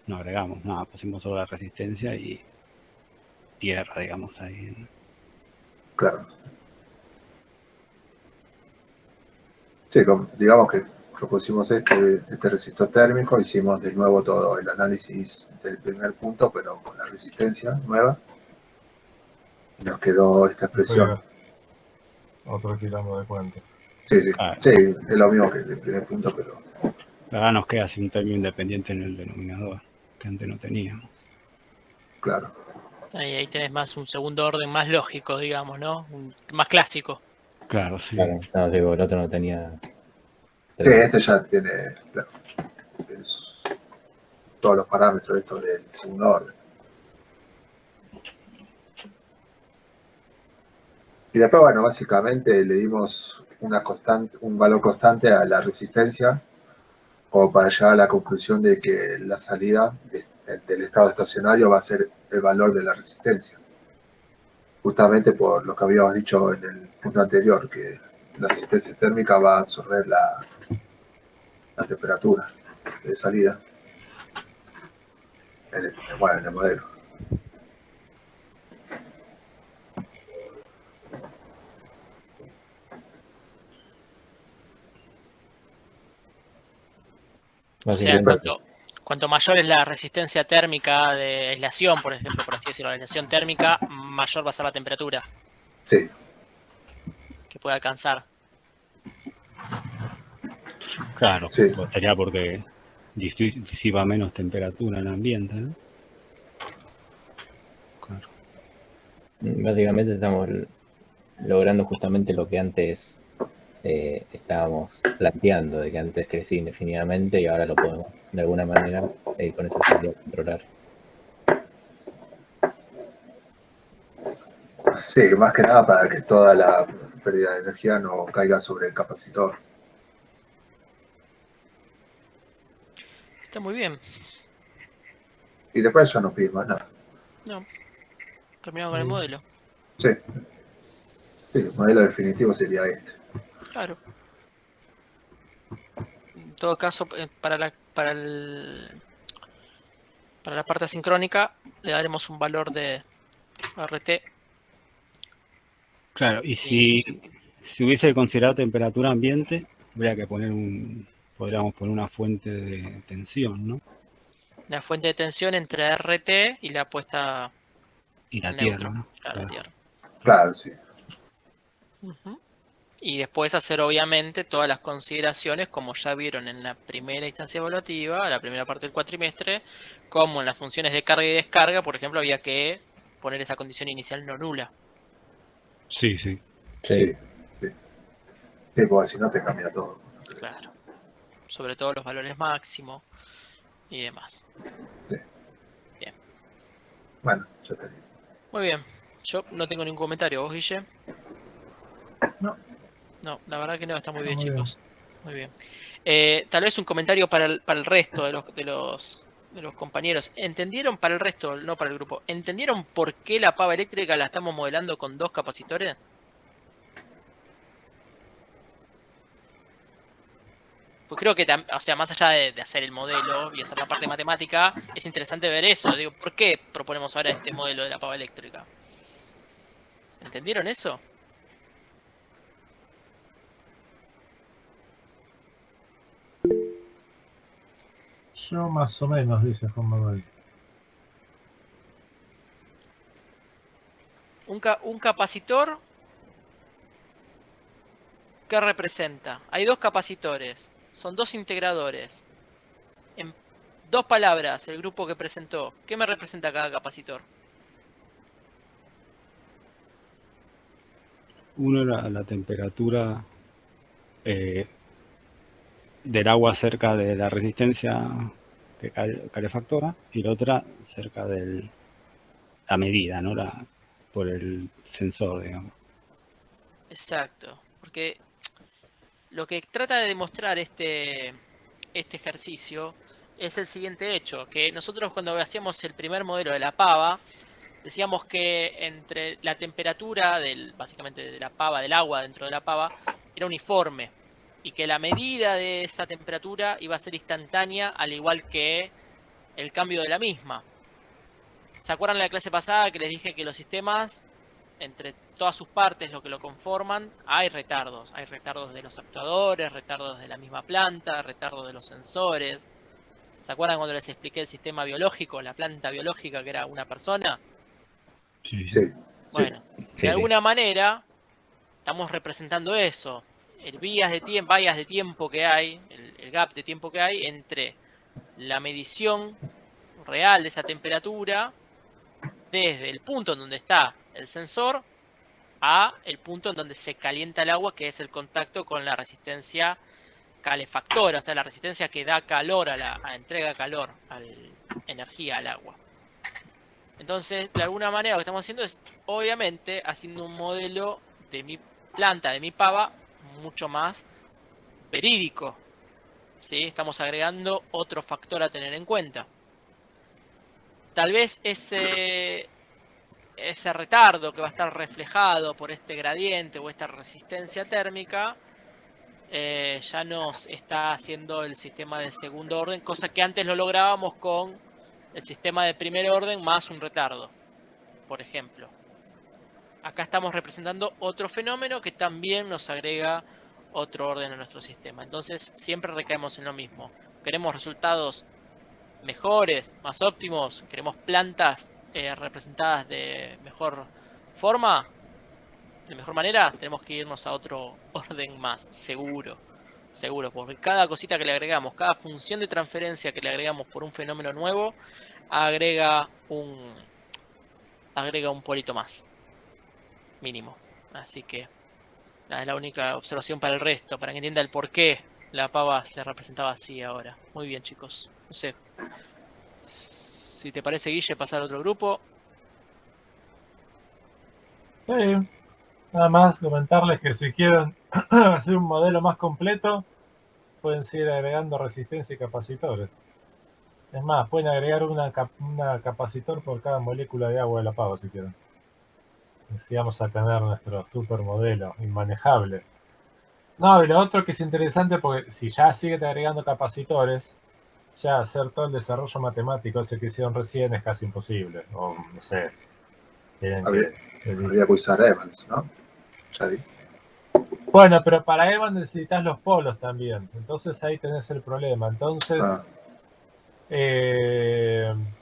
no agregamos nada, pusimos solo la resistencia y tierra, digamos, ahí. Claro. Sí, digamos que propusimos este resistor térmico, hicimos de nuevo todo el análisis del primer punto, pero con la resistencia nueva. Y nos quedó esta expresión. Después, otro quilombo de cuenta. Sí, sí, Ah. sí, es lo mismo que el primer punto, pero Ahora nos queda así un término independiente en el denominador, que antes no teníamos. claro. Ahí tenés más un segundo orden más lógico, digamos, ¿no? Más clásico. Claro, sí. Claro, no, digo, el otro no tenía. Sí, este ya tiene claro, todos los parámetros estos del segundo orden. Y después, bueno, básicamente le dimos un valor constante a la resistencia, como para llegar a la conclusión de que la salida del estado estacionario va a ser el valor de la resistencia. Justamente por lo que habíamos dicho en el punto anterior, que la resistencia térmica va a absorber la temperatura de salida en el modelo. O sea, Básicamente, cuanto mayor es la resistencia térmica de aislación, por ejemplo, por así decirlo, la aislación térmica, mayor va a ser la temperatura Sí, que puede alcanzar. Claro, sí. sería porque disipa menos temperatura en el ambiente, ¿no? Claro. básicamente estamos logrando justamente lo que antes estábamos planteando, de que antes crecí indefinidamente y ahora lo podemos de alguna manera con esa salida controlar. Sí, más que nada para que toda la pérdida de energía no caiga sobre el capacitor. Está muy bien. Y después ya no pide más nada. No. Terminamos con el modelo. Sí. Sí, el modelo definitivo sería este. Claro. En todo caso, para la parte asincrónica le daremos un valor de RT. Claro, y si hubiese considerado temperatura ambiente, habría que podríamos poner una fuente de tensión, ¿no? La fuente de tensión entre RT y la puesta Y la neutro. Tierra, ¿no? Claro, la Tierra. Claro, sí. Ujú. Y después hacer obviamente todas las consideraciones, como ya vieron en la primera instancia evaluativa, la primera parte del cuatrimestre, como en las funciones de carga y descarga, por ejemplo, había que poner esa condición inicial no nula. Sí, sí. Sí, sí. Sí, porque si no te cambia todo. Claro. Sobre todo los valores máximos y demás. Sí. Bien. Bueno, ya te digo. Muy bien. Yo no tengo ningún comentario. ¿Vos, Guille? No. No, la verdad que no, está muy bien, Muy bien. chicos. Muy bien. Tal vez un comentario para el resto de los compañeros. ¿Entendieron para el resto, no para el grupo? ¿Entendieron por qué la pava eléctrica la estamos modelando con 2 capacitores? Pues creo que, o sea, más allá de hacer el modelo y hacer la parte matemática, es interesante ver eso. Digo, ¿por qué proponemos ahora este modelo de la pava eléctrica? ¿Entendieron eso? Yo más o menos, dice Juan Manuel. Un capacitor ¿qué representa? Hay dos capacitores, son dos integradores. En 2 palabras, el grupo que presentó, ¿qué me representa cada capacitor? Uno era la temperatura del agua cerca de la resistencia calefactora y la otra cerca de la medida, ¿no? Por el sensor, digamos. Exacto, porque lo que trata de demostrar este ejercicio es el siguiente hecho, que nosotros cuando hacíamos el primer modelo de la pava, decíamos que entre la temperatura básicamente de la pava, del agua dentro de la pava, era uniforme y que la medida de esa temperatura iba a ser instantánea, al igual que el cambio de la misma. ¿Se acuerdan de la clase pasada que les dije que los sistemas, entre todas sus partes, lo que lo conforman, hay retardos? Hay retardos de los actuadores, retardos de la misma planta, retardos de los sensores. ¿Se acuerdan cuando les expliqué el sistema biológico, la planta biológica que era una persona? Sí. Bueno, Sí, de alguna manera estamos representando eso, el vías de tiempo que hay, el gap de tiempo que hay entre la medición real de esa temperatura desde el punto en donde está el sensor a el punto en donde se calienta el agua, que es el contacto con la resistencia calefactora, o sea, la resistencia que da calor entrega calor, energía al agua. Entonces, de alguna manera lo que estamos haciendo es, obviamente, haciendo un modelo de mi planta, de mi pava, mucho más verídico. ¿Sí? Estamos agregando otro factor a tener en cuenta. Tal vez ese retardo que va a estar reflejado por este gradiente o esta resistencia térmica ya nos está haciendo el sistema de segundo orden, cosa que antes lo lográbamos con el sistema de primer orden más un retardo, por ejemplo. Acá estamos representando otro fenómeno que también nos agrega otro orden a nuestro sistema. Entonces siempre recaemos en lo mismo. Queremos resultados mejores, más óptimos, queremos plantas representadas de mejor forma, de mejor manera, tenemos que irnos a otro orden más seguro, porque cada cosita que le agregamos, cada función de transferencia que le agregamos por un fenómeno nuevo, agrega un polito más, mínimo. Así que es la única observación para el resto, para que entienda el por qué la pava se representaba así ahora. Muy bien, chicos. No sé, si te parece, Guille, pasar a otro grupo. Sí, nada más comentarles que si quieren hacer un modelo más completo, pueden seguir agregando resistencia y capacitores. Es más, pueden agregar una capacitor por cada molécula de agua de la pava si quieren. Así vamos a tener nuestro super modelo inmanejable. No, y lo otro que es interesante, porque si ya siguen agregando capacitores, ya hacer todo el desarrollo matemático ese que hicieron recién es casi imposible. O no sé. Habría que usar Evans, ¿no? Ya di. Bueno, pero para Evans necesitas los polos también. Entonces ahí tenés el problema. Entonces,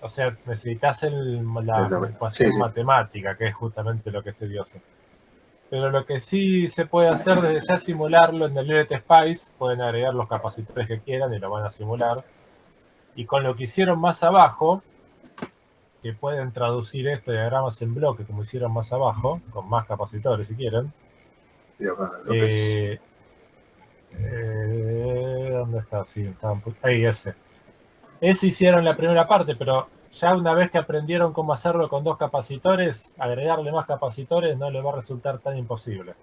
o sea, necesitas la ecuación matemática, que es justamente lo que es tedioso. Pero lo que sí se puede hacer desde ya simularlo en el LT Spice, pueden agregar los capacitores que quieran y lo van a simular. Y con lo que hicieron más abajo, que pueden traducir esto diagramas en bloque como hicieron más abajo, con más capacitores si quieren. ¿Dónde está? Sí, ahí, ese. Ese hicieron la primera parte, pero ya una vez que aprendieron cómo hacerlo con 2 capacitores, agregarle más capacitores no les va a resultar tan imposible.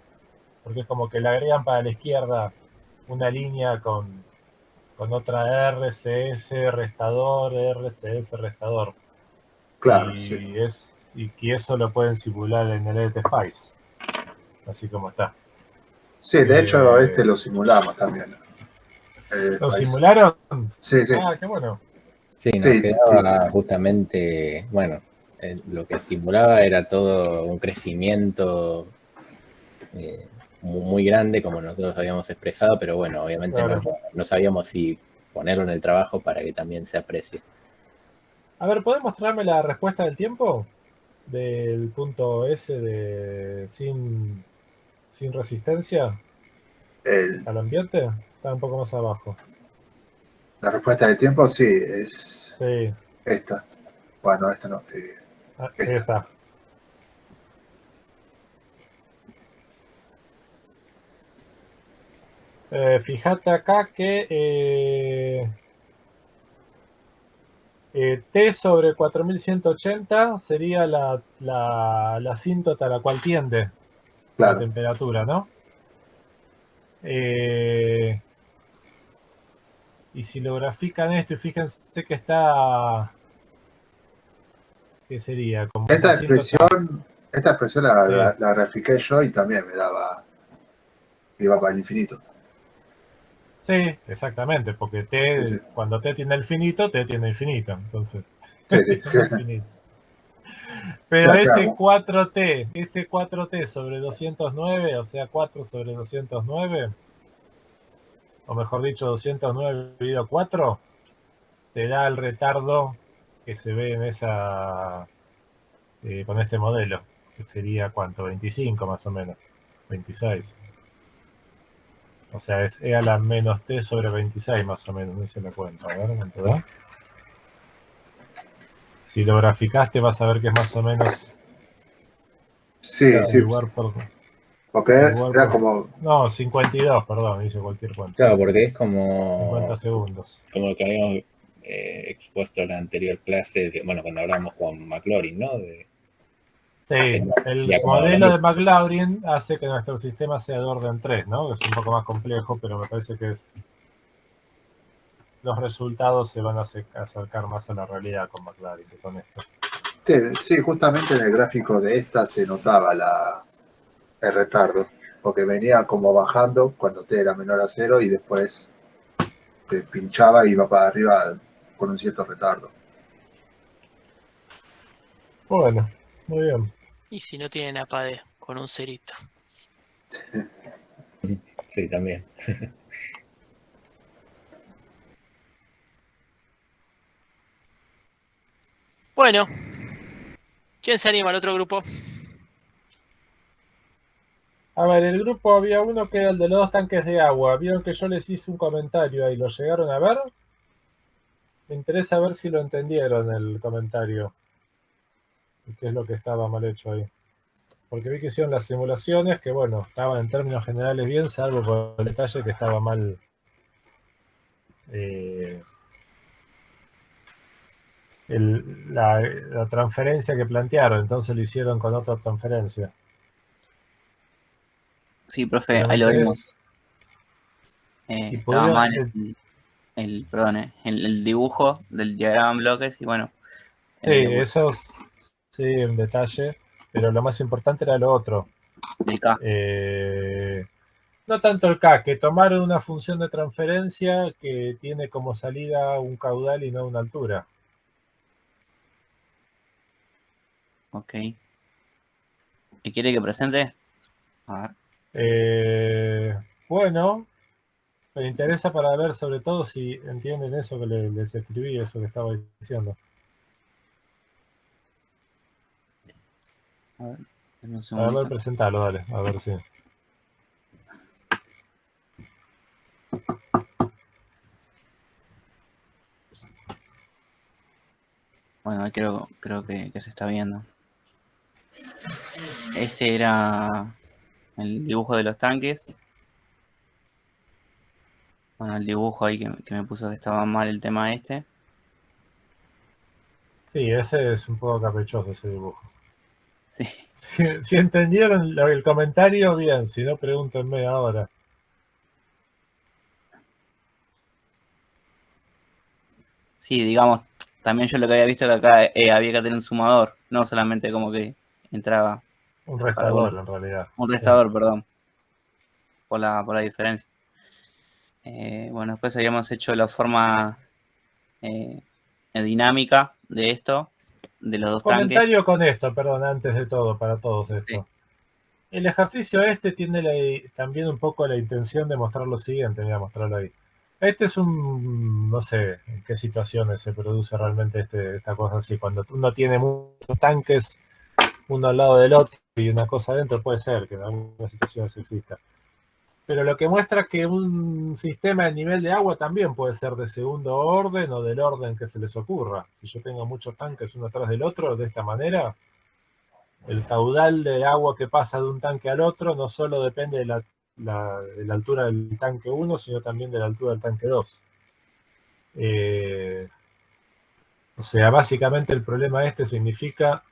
Porque es como que le agregan para la izquierda una línea con otra RCS restador, RCS restador. Claro. Y eso lo pueden simular en el LT Spice. Así como está. Sí, de hecho lo simulamos también. ¿Lo simularon? Sí, sí. Ah, qué bueno. Sí, nos quedaba justamente, bueno, lo que simulaba era todo un crecimiento muy grande, como nosotros habíamos expresado, pero bueno, obviamente claro. no sabíamos si ponerlo en el trabajo para que también se aprecie. A ver, ¿podés mostrarme la respuesta del tiempo? Del punto S de sin resistencia. ¿Al ambiente? Está un poco más abajo. La respuesta del tiempo sí, es Sí, esta. Bueno, esta no. ahí Esta. está. Fíjate acá que T sobre 4180 sería la asíntota a la cual tiende la Claro. temperatura, ¿no? Y si lo grafican esto, y fíjense que está, ¿qué sería? Como Esta esa asíntota. expresión la grafiqué yo y también iba para el infinito. Sí, exactamente, porque T, cuando T tiene el finito, T tiene infinito, entonces. Sí. Infinito. Pero Ya, ese ya. 4T sobre 209, o sea, 4 sobre 209, o mejor dicho, 209 dividido 4, te da el retardo que se ve en esa, con este modelo, que sería, ¿cuánto? 25 más o menos, 26. O sea, es E a la menos T sobre 26 más o menos, no hice la cuenta. A ver, ¿cuánto da? Si lo graficaste vas a ver que es más o menos Sí, sí. igual por... Porque era como. No, 52, perdón, hice cualquier cuenta. Claro, porque es como 50 segundos. Como lo que habíamos expuesto en la anterior clase, bueno, cuando hablamos con McLaurin, ¿no? Sí, el modelo de McLaurin hace que nuestro sistema sea de orden 3, ¿no? Es un poco más complejo, pero me parece que los resultados se van a acercar más a la realidad con McLaurin que con esto. Sí, justamente en el gráfico de esta se notaba el retardo, porque venía como bajando cuando T era menor a 0 y después te pinchaba y iba para arriba con un cierto retardo. Bueno, muy bien. Y si no tienen APD, con un cerito. Sí, también. Bueno, ¿quién se anima al otro grupo? A ver, el grupo había uno que era el de los 2 tanques de agua. Vieron que yo les hice un comentario ahí, ¿lo llegaron a ver? Me interesa ver si lo entendieron el comentario. Y qué es lo que estaba mal hecho ahí. Porque vi que hicieron las simulaciones, que bueno, estaban en términos generales bien, salvo por el detalle que estaba mal la transferencia que plantearon, entonces lo hicieron con otra transferencia. Sí, profe, Pero me ahí lo interesa- vimos. y Estaba podría- mal el dibujo del diagrama en bloques y bueno. Sí, eso sí, en detalle, pero lo más importante era lo otro. El K. No tanto el K, que tomaron una función de transferencia que tiene como salida un caudal y no una altura. Ok. ¿Y quiere que presente? A ver. Bueno, me interesa para ver sobre todo si entienden eso que les escribí, eso que estaba diciendo. ver, un A segundito. ver, presentalo, dale, a ver si. Bueno, ahí creo que se está viendo. Este era el dibujo de los tanques. Bueno, el dibujo ahí que me puso que estaba mal el tema este. Sí, ese es un poco caprichoso ese dibujo. Sí. Si entendieron el comentario, bien, si no, pregúntenme ahora. Sí, digamos, también yo lo que había visto que acá había que tener un sumador, no solamente como que entraba. Un restador, en realidad. Un restador, sí. Perdón. Por la diferencia. Bueno, después habíamos hecho la forma dinámica de esto, de los dos Comentario tanques. con esto, perdón, antes de todo, para todos esto. Sí. El ejercicio este tiene también un poco la intención de mostrar lo siguiente, voy a mostrarlo ahí. Este es no sé en qué situaciones se produce realmente esta cosa así. Cuando uno tiene muchos tanques, uno al lado del otro y una cosa adentro, puede ser que en algunas situaciones exista. Pero lo que muestra que un sistema de nivel de agua también puede ser de segundo orden o del orden que se les ocurra. Si yo tengo muchos tanques uno atrás del otro, de esta manera, el caudal de agua que pasa de un tanque al otro no solo depende de la altura del tanque 1, sino también de la altura del tanque 2. O sea, básicamente el problema este significa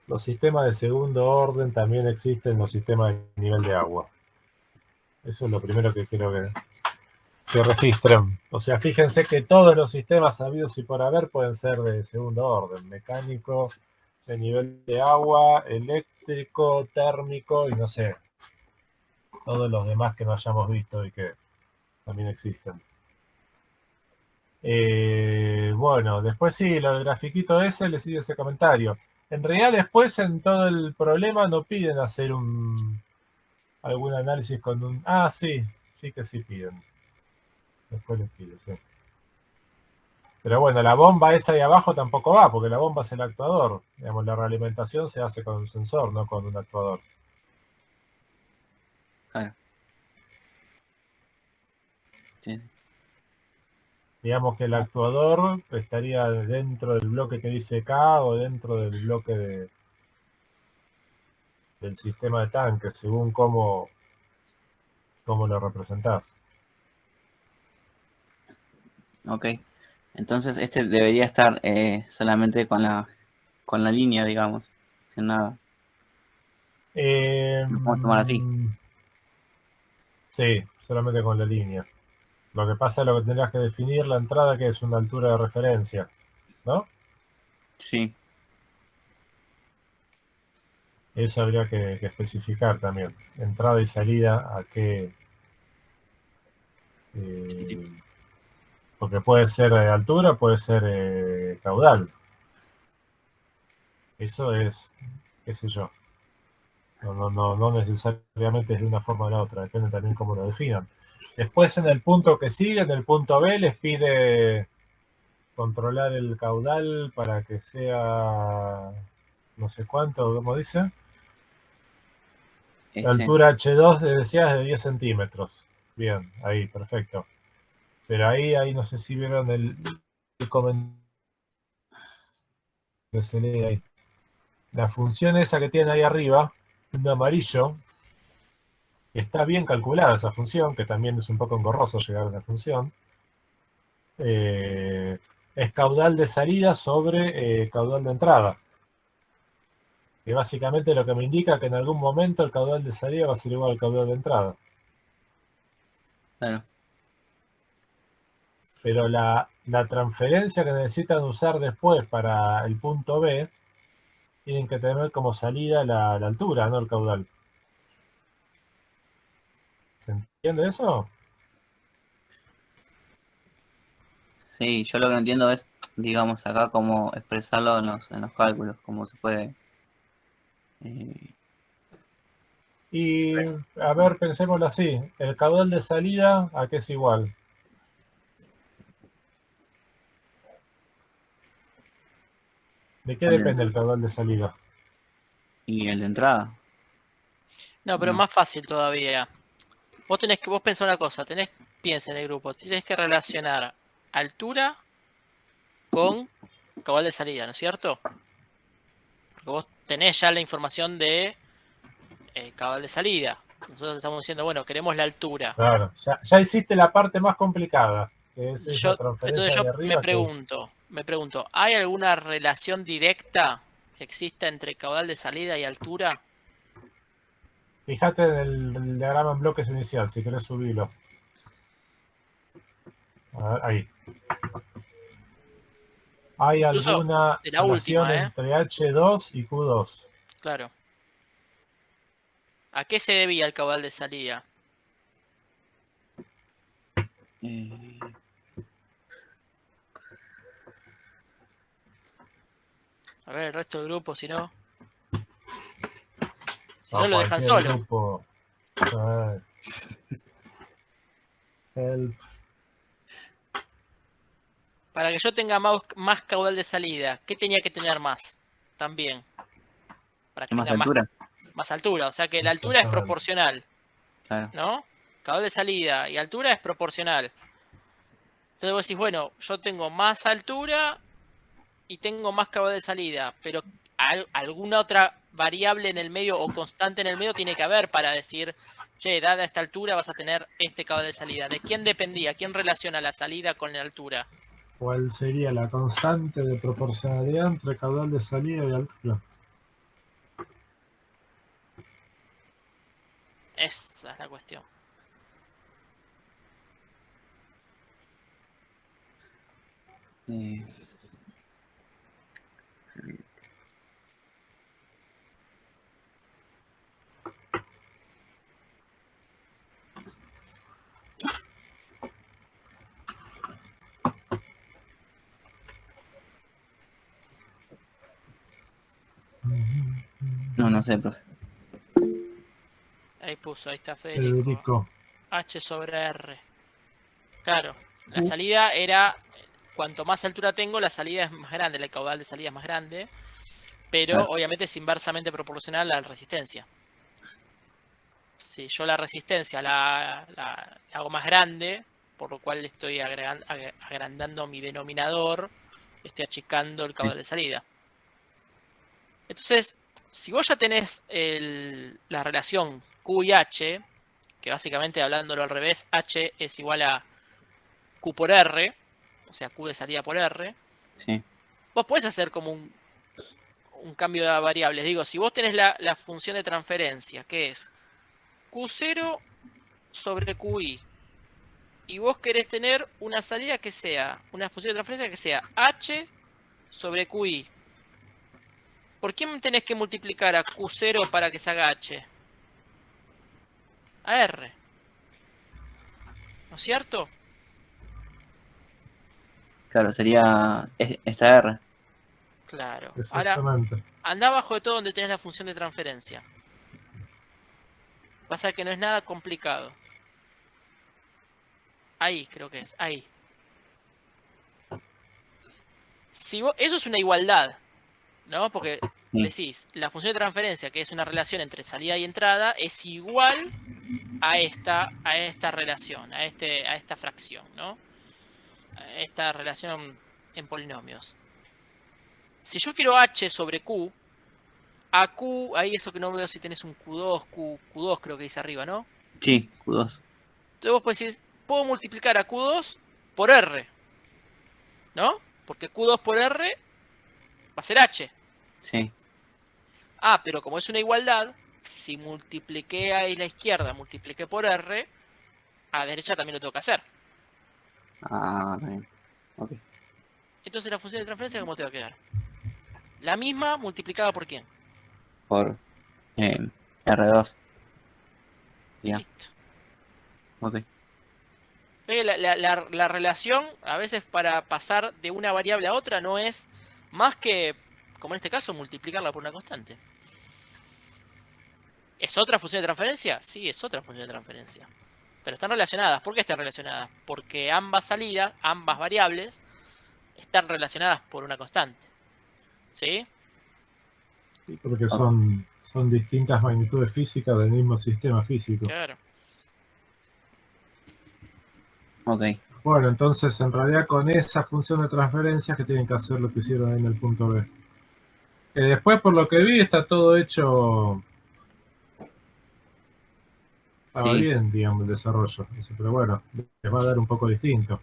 los sistemas de segundo orden también existen en los sistemas de nivel de agua. Eso es lo primero que quiero que registren. O sea, fíjense que todos los sistemas habidos y por haber pueden ser de segundo orden. Mecánico, de nivel de agua, eléctrico, térmico y no sé. Todos los demás que no hayamos visto y que también existen. Bueno, después sí, lo del grafiquito ese le sigue ese comentario. En realidad después en todo el problema no piden hacer algún análisis con un... Ah, sí que sí piden. Después les piden, sí. Pero bueno, la bomba esa de abajo tampoco va, porque la bomba es el actuador. Digamos, la realimentación se hace con un sensor, no con un actuador. Claro. Sí. Digamos que el actuador estaría dentro del bloque que dice K o dentro del bloque del sistema de tanques, según cómo lo representás. Ok. Entonces este debería estar solamente con la línea, digamos, sin nada. Lo podemos tomar así. Sí, solamente con la línea. Lo que pasa es lo que tendrás que definir la entrada, que es una altura de referencia, ¿no? Sí. Eso habría que especificar también. Entrada y salida, a qué... porque puede ser altura, puede ser caudal. Eso es, qué sé yo. No necesariamente es de una forma o de la otra, depende también cómo lo definan. Después en el punto que sigue, en el punto B, les pide controlar el caudal para que sea no sé cuánto, ¿cómo dice? La altura H2 decías de 10 centímetros. Bien, ahí, perfecto. Pero ahí no sé si vieron el comentario que se lee ahí. La función esa que tiene ahí arriba, en amarillo, está bien calculada esa función, que también es un poco engorroso llegar a esa función. Es caudal de salida sobre caudal de entrada. Que básicamente lo que me indica que en algún momento el caudal de salida va a ser igual al caudal de entrada. Claro. Pero la transferencia que necesitan usar después para el punto B, tienen que tener como salida la altura, no el caudal. ¿Se entiende eso? Sí, yo lo que no entiendo es, digamos, acá cómo expresarlo en los cálculos, cómo se puede... Y, a ver, pensémoslo así. El caudal de salida, ¿a qué es igual? ¿De qué depende el caudal de salida? Y el de entrada. No, pero No. más fácil todavía. Vos pensás una cosa, piensa en el grupo, tenés que relacionar altura con caudal de salida, ¿no es cierto? Porque vos tenés ya la información de caudal de salida. Nosotros estamos diciendo, bueno, queremos la altura. Claro, ya hiciste la parte más complicada, que es esa transferencia Entonces yo de arriba. me pregunto, ¿hay alguna relación directa que exista entre caudal de salida y altura? Fíjate en el diagrama en bloques inicial, si querés subirlo. A ver, ahí. ¿Hay Incluso alguna de la relación última, entre H2 y Q2? Claro. ¿A qué se debía el caudal de salida? A ver, el resto del grupo, si no... Si no, lo dejan solo. Grupo. Help. Para que yo tenga más caudal de salida, ¿qué tenía que tener más? También. Para que ¿Más tenga altura? más altura. O sea que la altura es proporcional. Claro. ¿No? caudal de salida y altura es proporcional. Entonces vos decís, bueno, yo tengo más altura y tengo más caudal de salida, pero alguna otra variable en el medio o constante en el medio tiene que haber para decir, che, dada esta altura vas a tener este caudal de salida. ¿De quién dependía? ¿Quién relaciona la salida con la altura? ¿Cuál sería la constante de proporcionalidad entre caudal de salida y altura? Esa es la cuestión. Eh, No sé, profe. Ahí puso, ahí está Federico. Federico. H sobre R. Claro, la salida era, cuanto más altura tengo, la salida es más grande, el caudal de salida es más grande, pero Claro. obviamente es inversamente proporcional a la resistencia. Si yo la resistencia la hago más grande, por lo cual estoy agrandando mi denominador, estoy achicando el caudal de salida. Entonces, si vos ya tenés la relación Q y H, que básicamente hablándolo al revés, H es igual a Q por R, o sea, Q de salida por R, Sí. vos podés hacer como un cambio de variables. Digo, si vos tenés la función de transferencia, que es Q0 sobre QI, y vos querés tener una salida que sea, una función de transferencia que sea H sobre QI, ¿por quién tenés que multiplicar a Q0 para que se haga H? A R. ¿No es cierto? Claro, sería esta R. Claro. Ahora, Exactamente. anda abajo de todo donde tenés la función de transferencia. Vas a ver que no es nada complicado. Ahí, creo que es. Ahí. Si vos, eso es una igualdad, ¿no? Porque decís, la función de transferencia, que es una relación entre salida y entrada, es igual a esta relación, a esta fracción, ¿no? A esta relación en polinomios. Si yo quiero h sobre q, a q, ahí eso que no veo si tenés un q2, q2 creo que dice arriba, ¿no? Sí, Q2. Entonces vos podés decir, puedo multiplicar a q2 por r, ¿no? Porque q2 por r va a ser h. Sí. Ah, pero como es una igualdad, si multipliqué a la izquierda, multipliqué por r, a la derecha también lo tengo que hacer. Ah, también. Ok. Entonces la función de transferencia, ¿cómo te va a quedar? La misma multiplicada por quién. Por R2. Ya. Listo. Ok. La relación, a veces para pasar de una variable a otra, no es más que, como en este caso, multiplicarla por una constante. ¿Es otra función de transferencia? Sí, es otra función de transferencia. Pero están relacionadas. ¿Por qué están relacionadas? Porque ambas salidas, ambas variables, están relacionadas por una constante. ¿Sí? Sí, porque son distintas magnitudes físicas del mismo sistema físico. Claro. Ok. Bueno, entonces en realidad con esa función de transferencia que tienen que hacer lo que hicieron ahí en el punto B. Después, por lo que vi, está todo hecho. Estaba Sí. bien, digamos, el desarrollo. Pero bueno, les va a dar un poco distinto.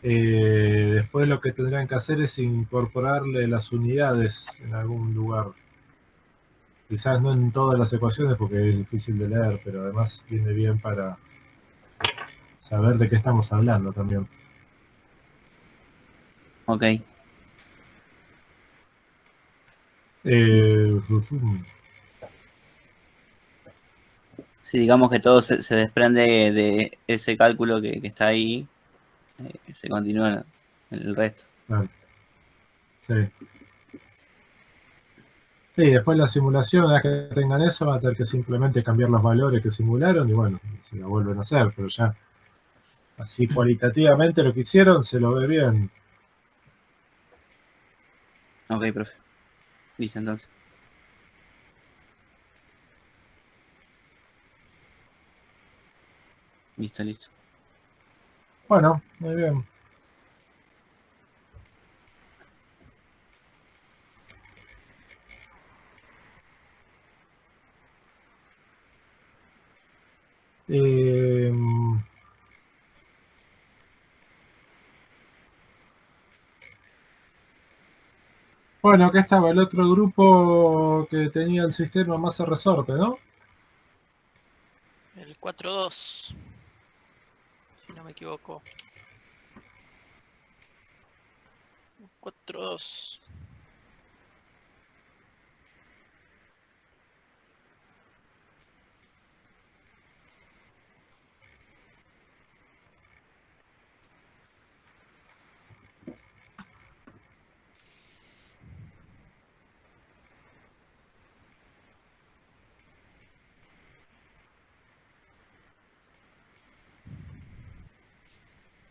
Después lo que tendrán que hacer es incorporarle las unidades en algún lugar. Quizás no en todas las ecuaciones porque es difícil de leer, pero además viene bien para saber de qué estamos hablando también. Ok. Si digamos que todo se desprende de ese cálculo que está ahí, se continúa el resto. Claro. Sí. Sí, después la simulación, una vez que tengan eso, van a tener que simplemente cambiar los valores que simularon y bueno, se lo vuelven a hacer, pero ya así cualitativamente lo que hicieron se lo ve bien. Ok, profe. Listo, entonces. Listo, listo. Bueno, muy bien. Eh, bueno, acá estaba el otro grupo que tenía el sistema más resorte, ¿no? El 4-2. Si no me equivoco. 4-2.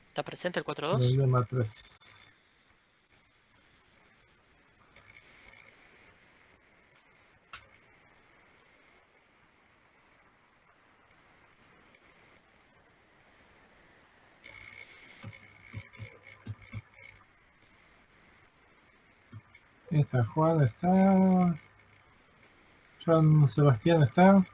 ¿Está presente el 4-2? Problema 3. Está Juan, está. Juan Sebastián está.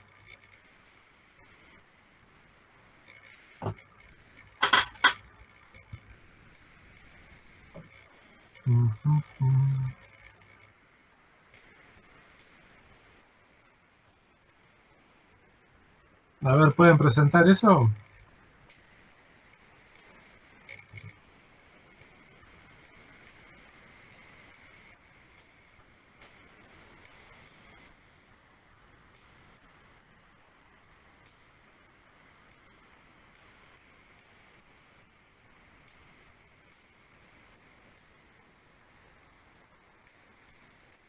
A ver, ¿pueden presentar eso?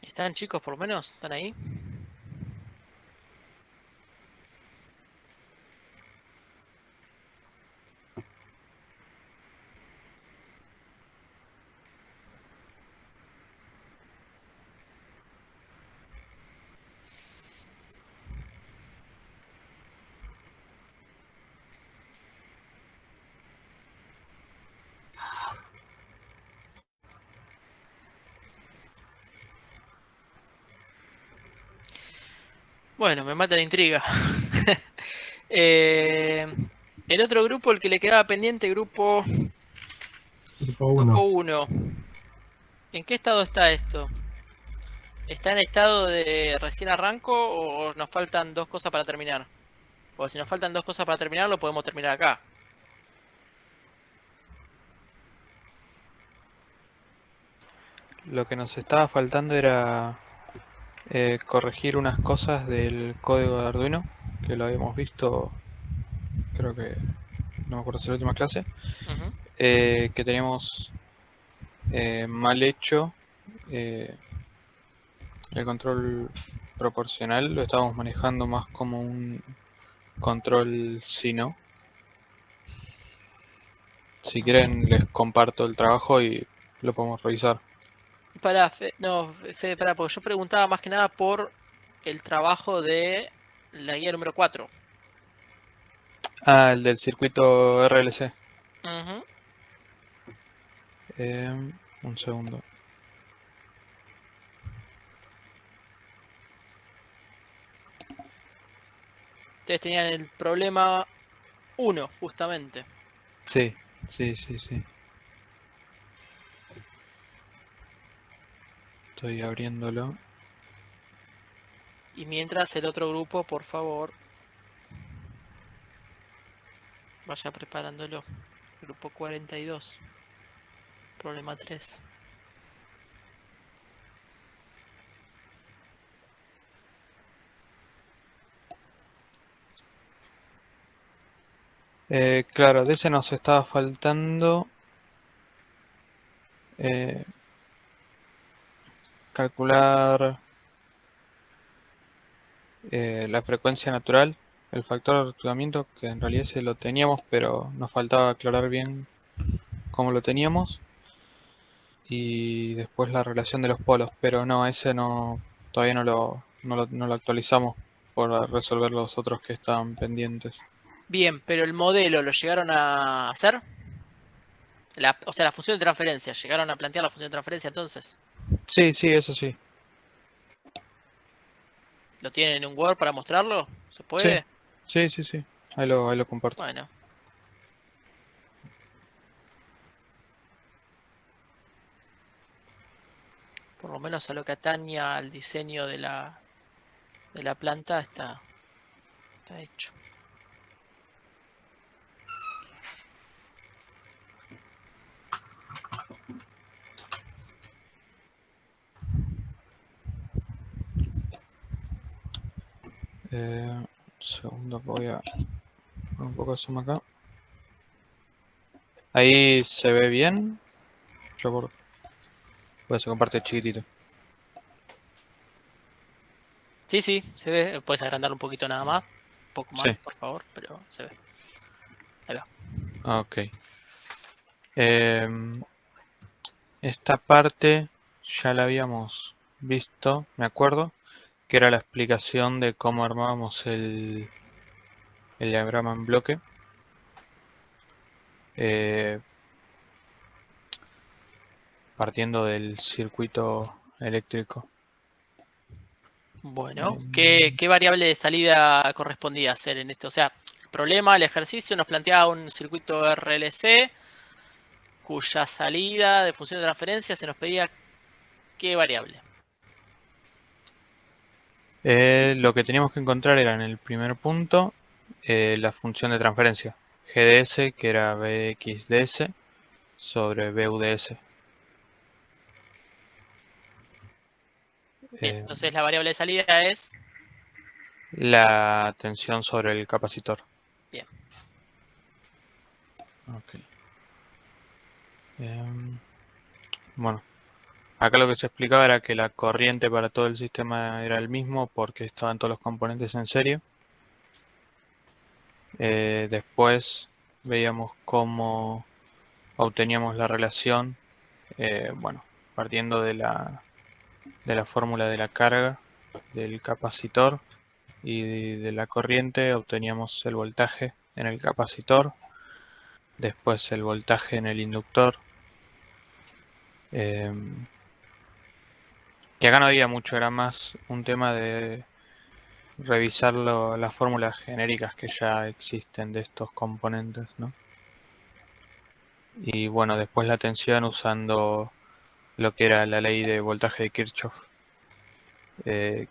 ¿Están chicos por lo menos? ¿Están ahí? Bueno, me mata la intriga. El otro grupo, el que le quedaba pendiente, grupo Grupo 1. 1. ¿En qué estado está esto? ¿Está en estado de recién arranco o nos faltan 2 cosas para terminar? Porque si nos faltan 2 cosas para terminar, lo podemos terminar acá. Lo que nos estaba faltando era corregir unas cosas del código de Arduino, que lo habíamos visto, creo que, no me acuerdo si es la última clase, que teníamos mal hecho el control proporcional, lo estábamos manejando más como un control sino. Si quieren les comparto el trabajo y lo podemos revisar. Pará, Fede, pará, porque yo preguntaba más que nada por el trabajo de la guía número 4. Ah, el del circuito RLC. Ujú. Un segundo. Ustedes tenían el problema 1, justamente. Sí. Estoy abriéndolo. Y mientras el otro grupo, por favor, vaya preparándolo. Grupo 42. Problema 3. Claro, de ese nos estaba faltando calcular la frecuencia natural, el factor de ordenamiento, que en realidad se lo teníamos, pero nos faltaba aclarar bien cómo lo teníamos. Y después la relación de los polos, pero no, ese no, todavía no lo actualizamos por resolver los otros que estaban pendientes. Bien, pero el modelo lo llegaron a hacer. O sea, la función de transferencia. ¿Llegaron a plantear la función de transferencia entonces? Sí, sí, eso sí. ¿Lo tienen en un Word para mostrarlo? ¿Se Sí, puede? sí, sí, sí. Ahí lo comparto. Bueno. Por lo menos a lo que atañe al diseño de la planta está hecho. Un segundo que voy a poner un poco de zoom acá. Ahí se ve bien. Pues se comparte chiquitito. Sí, sí, se ve. Puedes agrandarlo un poquito nada más. Un poco más, Sí. por favor, pero se ve. Ahí va. Ok. Esta parte ya la habíamos visto, me acuerdo, que era la explicación de cómo armábamos el diagrama en bloque. Partiendo del circuito eléctrico. Bueno, ¿qué variable de salida correspondía hacer en este? O sea, el problema, el ejercicio nos planteaba un circuito RLC cuya salida de función de transferencia se nos pedía ¿qué variable? Lo que teníamos que encontrar era en el primer punto la función de transferencia. GDS, que era BXDS, sobre BUDS. Bien, entonces la variable de salida es... La tensión sobre el capacitor. Bien. Ok. Bueno, acá lo que se explicaba era que la corriente para todo el sistema era el mismo porque estaban todos los componentes en serie. Después veíamos cómo obteníamos la relación, bueno, partiendo de la fórmula de la carga del capacitor y de la corriente obteníamos el voltaje en el capacitor, después el voltaje en el inductor. Que acá no había mucho, era más un tema de revisar las fórmulas genéricas que ya existen de estos componentes, ¿no? Y bueno, después la tensión usando lo que era la ley de voltaje de Kirchhoff, que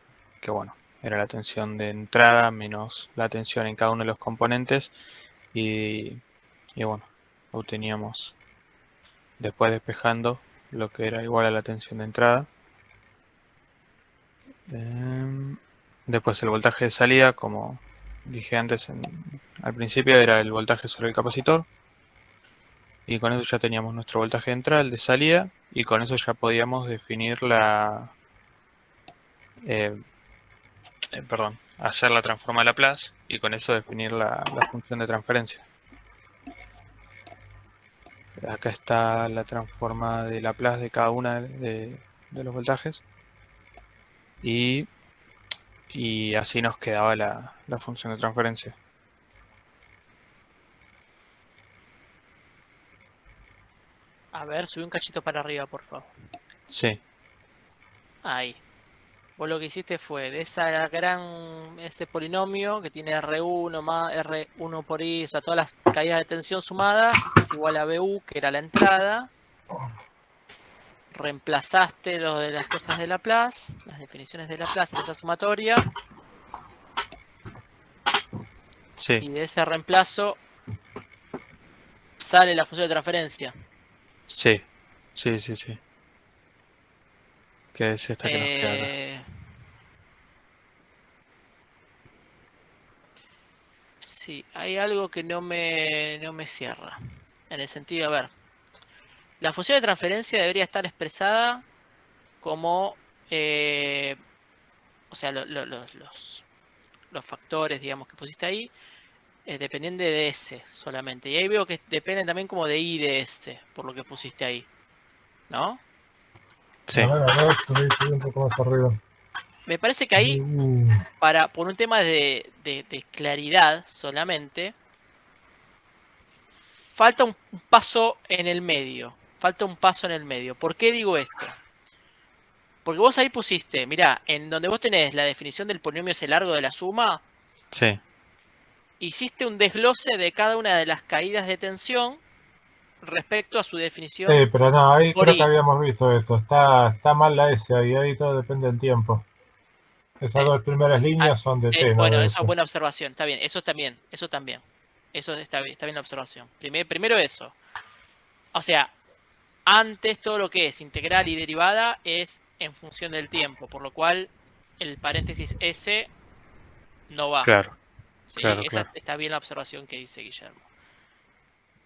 bueno, era la tensión de entrada menos la tensión en cada uno de los componentes y bueno, obteníamos después despejando lo que era igual a la tensión de entrada. Después el voltaje de salida, como dije antes al principio, era el voltaje sobre el capacitor. Y con eso ya teníamos nuestro voltaje de entrada, el de salida, y con eso ya podíamos definir hacer la transforma de Laplace y con eso definir la función de transferencia. Acá está la transforma de Laplace de cada una de los voltajes. Y así nos quedaba la función de transferencia. A ver, subí un cachito para arriba, por favor. Sí. Ahí. Vos lo que hiciste fue de ese polinomio que tiene R1 más R1 por I, o sea, todas las caídas de tensión sumadas es igual a BU, que era la entrada. Reemplazaste lo de las cosas de Laplace, las definiciones de Laplace en esa sumatoria. Sí. Y de ese reemplazo sale la función de transferencia. Sí. Que es esta que nos queda acá. Sí, hay algo que no me cierra. En el sentido, a ver, la función de transferencia debería estar expresada como, o sea, los factores, digamos, que pusiste ahí, dependen de S solamente. Y ahí veo que dependen también como de I de S, por lo que pusiste ahí, ¿no? Sí. A ver, subí un poco más arriba. Me parece que ahí, por un tema de claridad solamente, falta un paso en el medio. Falta un paso en el medio. ¿Por qué digo esto? Porque vos ahí pusiste, mirá, en donde vos tenés la definición del polinomio ese largo de la suma, Sí, hiciste un desglose de cada una de las caídas de tensión respecto a su definición Sí, pero no, ahí por creo que I. habíamos visto esto. Está mal la S ahí todo depende del tiempo. Esas dos primeras líneas son de T, no Bueno, de eso S. es buena observación, está bien, eso también. Eso está bien la observación. Primero eso. O sea, antes todo lo que es integral y derivada es en función del tiempo, por lo cual el paréntesis S no va. claro, ¿Sí? claro, Esa claro. está bien la observación que dice Guillermo.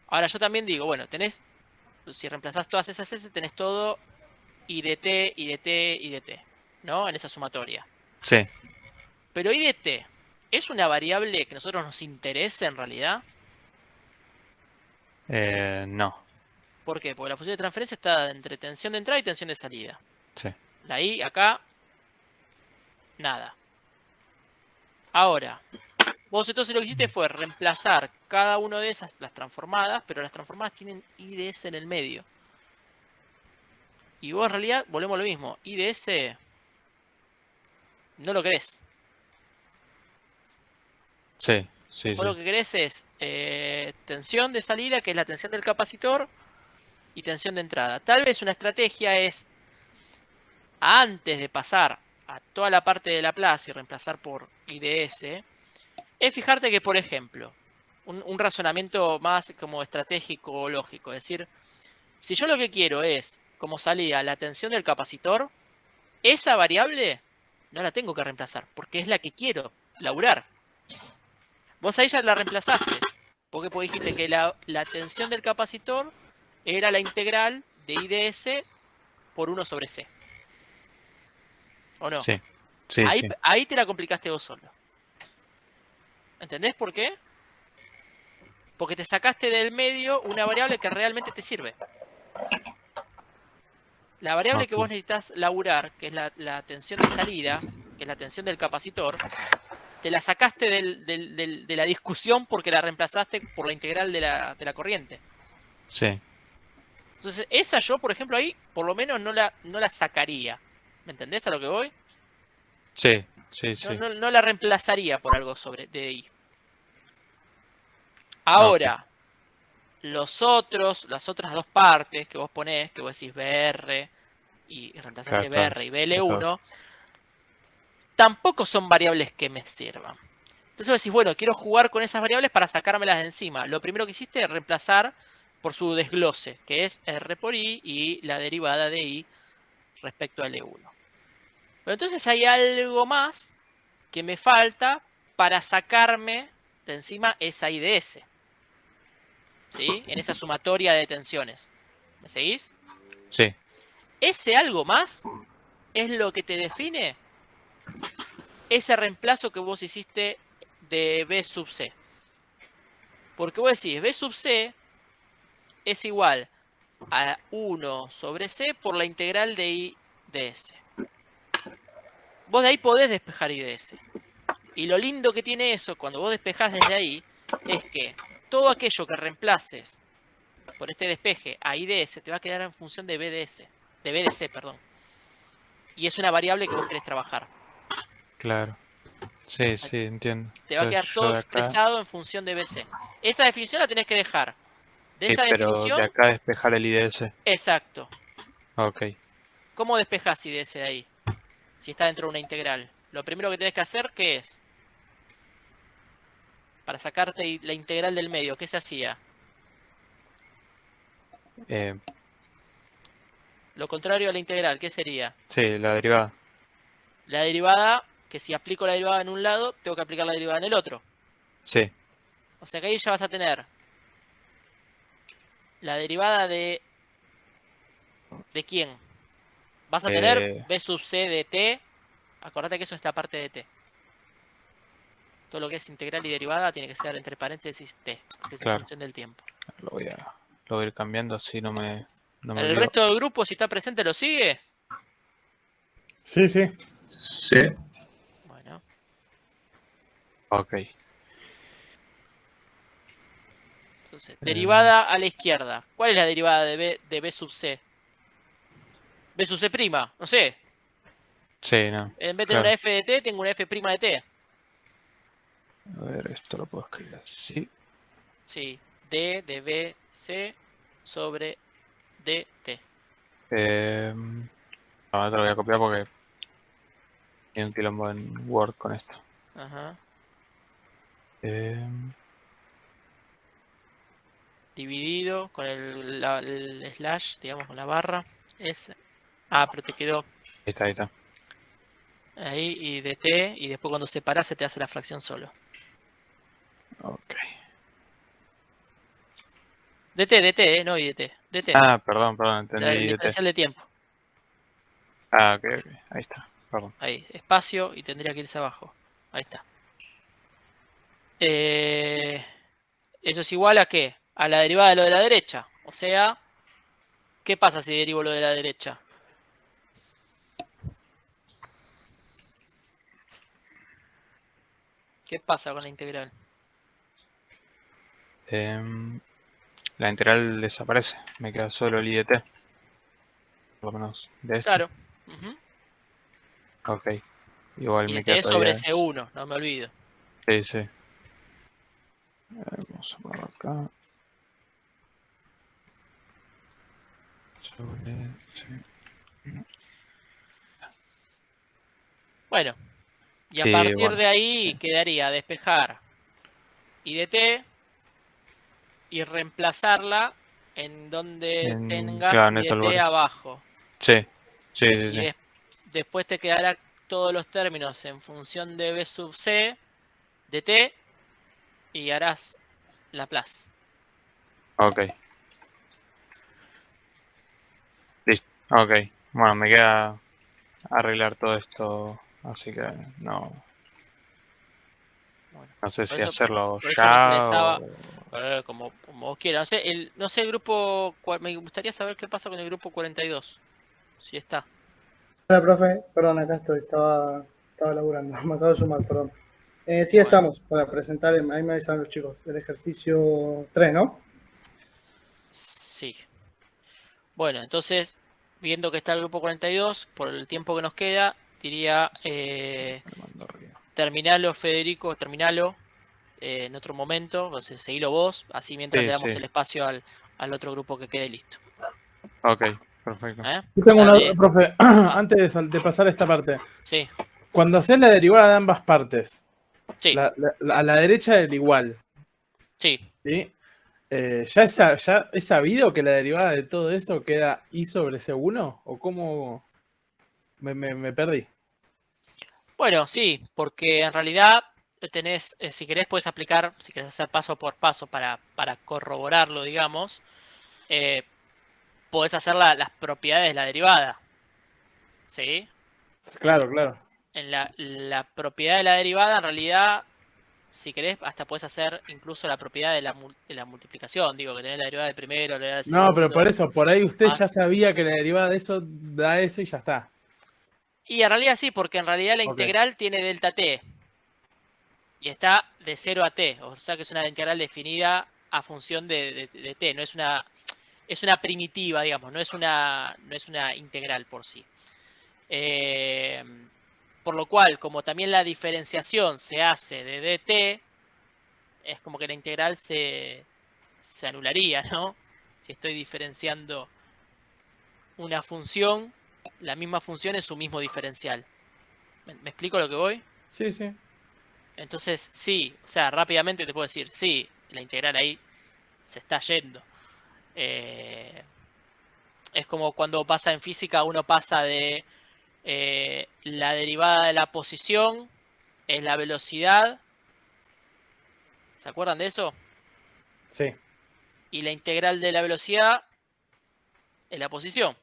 Ahora yo también digo, bueno, si reemplazás todas esas S, tenés todo I de T, I de T, I de T, ¿no? En esa sumatoria. Sí, Pero I de T, ¿es una variable que a nosotros nos interese en realidad? no, ¿Por qué? Porque la función de transferencia está entre tensión de entrada y tensión de salida. sí, La I acá, nada. Ahora, vos entonces lo que hiciste fue reemplazar cada una de esas, las transformadas, pero las transformadas tienen I de S en el medio. Y vos en realidad, volvemos a lo mismo, I de S no lo querés. sí, sí, Vos lo sí, que querés es tensión de salida, que es la tensión del capacitor, y tensión de entrada. Tal vez una estrategia es, antes de pasar a toda la parte de Laplace y reemplazar por I de S, es fijarte que, por ejemplo, un razonamiento más como estratégico o lógico, es decir, si yo lo que quiero es, como salida, la tensión del capacitor, esa variable no la tengo que reemplazar, porque es la que quiero laburar. Vos ahí ya la reemplazaste, porque dijiste que la tensión del capacitor era la integral de I de S por 1 sobre C. ¿O no? sí, sí, sí, Ahí te la complicaste vos solo. ¿Entendés por qué? Porque te sacaste del medio una variable que realmente te sirve. La variable que ok, vos necesitas laburar, que es la tensión de salida, que es la tensión del capacitor, te la sacaste de la discusión porque la reemplazaste por la integral de la corriente. sí, Entonces, esa yo, por ejemplo, ahí por lo menos no la sacaría. ¿Me entendés a lo que voy? sí, sí, sí, No la reemplazaría por algo sobre de ahí. ok, Ahora, las otras dos partes que vos ponés, que vos decís BR y reemplazaste claro, BR y todo, BL1, tampoco son variables que me sirvan. Entonces vos decís, bueno, quiero jugar con esas variables para sacármelas de encima. Lo primero que hiciste es reemplazar por su desglose, que es R por I y la derivada de I respecto a L1. Pero entonces hay algo más que me falta para sacarme de encima esa I de S. ¿Sí? En esa sumatoria de tensiones. ¿Me seguís? sí, Ese algo más es lo que te define ese reemplazo que vos hiciste de B sub C. Porque vos decís, B sub C es igual a 1 sobre C por la integral de I de S. Vos de ahí podés despejar I de S. Y lo lindo que tiene eso, cuando vos despejás desde ahí, es que todo aquello que reemplaces por este despeje a I de S te va a quedar en función de B de S. De B de C, perdón. Y es una variable que vos querés trabajar. claro, sí, sí, entiendo. Te va a quedar Entonces yo todo de acá, expresado en función de BC. Esa definición la tenés que dejar. De sí, esa pero de definición, acá despejar el IDS, exacto. ok, ¿Cómo despejás IDS de ahí? Si está dentro de una integral. Lo primero que tenés que hacer, ¿qué es? Para sacarte la integral del medio, ¿qué se hacía? eh, Lo contrario a la integral, ¿qué sería? sí, la derivada, La derivada, que si aplico la derivada en un lado, tengo que aplicar la derivada en el otro. sí, O sea que ahí ya vas a tener la derivada de quién. Vas a tener eh, B sub C de T. Acordate que eso es la parte de T. Todo lo que es integral y derivada tiene que ser entre paréntesis T, que es en claro, función del tiempo. lo voy a ir cambiando así no me ¿El olvido. resto del grupo, si está presente, lo sigue? Sí, sí. Sí. Bueno. Ok. Entonces, derivada a la izquierda. ¿Cuál es la derivada de B sub C? B sub C prima, no sé. Sí, no. En vez de tener Claro. una F de T, tengo una F prima de T. A ver, esto lo puedo escribir así. Sí, D de B, C sobre DT. Ahora te lo voy a copiar porque hay un quilombo en Word con esto. Ajá. Em, Dividido con el slash, digamos, con la barra. S. Ah, pero te quedó ahí está. ahí y DT. Y después cuando separas se te hace la fracción solo. Ok. DT, no IDT. DT. Ah, perdón, El entendí DT. diferencial de tiempo. Ah, ok, ahí está, perdón. Ahí, espacio y tendría que irse abajo. Ahí está. ¿Eso es igual a qué? A la derivada de lo de la derecha. O sea, ¿qué pasa si derivo lo de la derecha? ¿Qué pasa con la integral? La integral desaparece, me queda solo el IDT. Por lo menos de esto. Claro. Ujú. Ok. Igual Y me DT queda es sobre todavía. C1, no me olvido. Sí, sí. Vamos a ponerlo acá. Sobre. Sí. Bueno, y a Sí, partir bueno, de ahí sí. quedaría despejar IDT y reemplazarla en donde tengas Claro, en estos IDT lugares. abajo. Sí, sí, sí, Y sí. después te quedará todos los términos en función de B sub C, de T, y harás Laplace. Ok. Listo. Ok. Bueno, me queda arreglar todo esto. Así que no. Bueno, No sé por si eso, hacerlo por eso me ya interesaba, o. como vos quieras. No sé el grupo, me gustaría saber qué pasa con el grupo 42. Si está. Hola, profe. Perdón, acá estoy. Estaba laburando. Me acabo de sumar, perdón. Sí, Bueno. estamos para presentar. Ahí me avisan los chicos. El ejercicio 3, ¿no? Sí. Bueno, entonces, viendo que está el grupo 42, por el tiempo que nos queda, diría, Me mando arriba. terminalo, Federico, terminalo en otro momento, entonces, seguilo vos, así mientras Sí, le damos sí. el espacio al otro grupo que quede listo. Ok, perfecto. Yo tengo una Dale. profe, antes de pasar esta parte. Sí, Cuando haces la derivada de ambas partes, sí, a la derecha del igual, sí. ¿sí? ¿Ya es sabido que la derivada de todo eso queda I sobre C1? ¿O cómo? Me perdí. Bueno, sí, porque en realidad tenés, si querés puedes aplicar, si querés hacer paso por paso para corroborarlo, digamos, podés hacer las propiedades de la derivada. ¿Sí? Claro, claro. En la propiedad de la derivada, en realidad, si querés, hasta puedes hacer incluso la propiedad de la multiplicación. Digo, que tenés la derivada del primero, la derivada del No, pero por segundo. eso, por ahí usted Más. ya sabía que la derivada de eso da eso y ya está. Y en realidad sí, porque en realidad la Ok. integral tiene delta t. Y está de 0 a t. O sea que es una integral definida a función de t. No es una. Es una primitiva, digamos, no es una integral por sí. Por lo cual, como también la diferenciación se hace de dt, es como que la integral se anularía, ¿no? Si estoy diferenciando una función, la misma función es su mismo diferencial. ¿Me explico lo que voy? Sí, sí. Entonces, sí, o sea, rápidamente te puedo decir, sí, la integral ahí se está yendo. Es como cuando pasa en física, uno pasa de la derivada de la posición es la velocidad. ¿Se acuerdan de eso? Sí, Y la integral de la velocidad es la posición.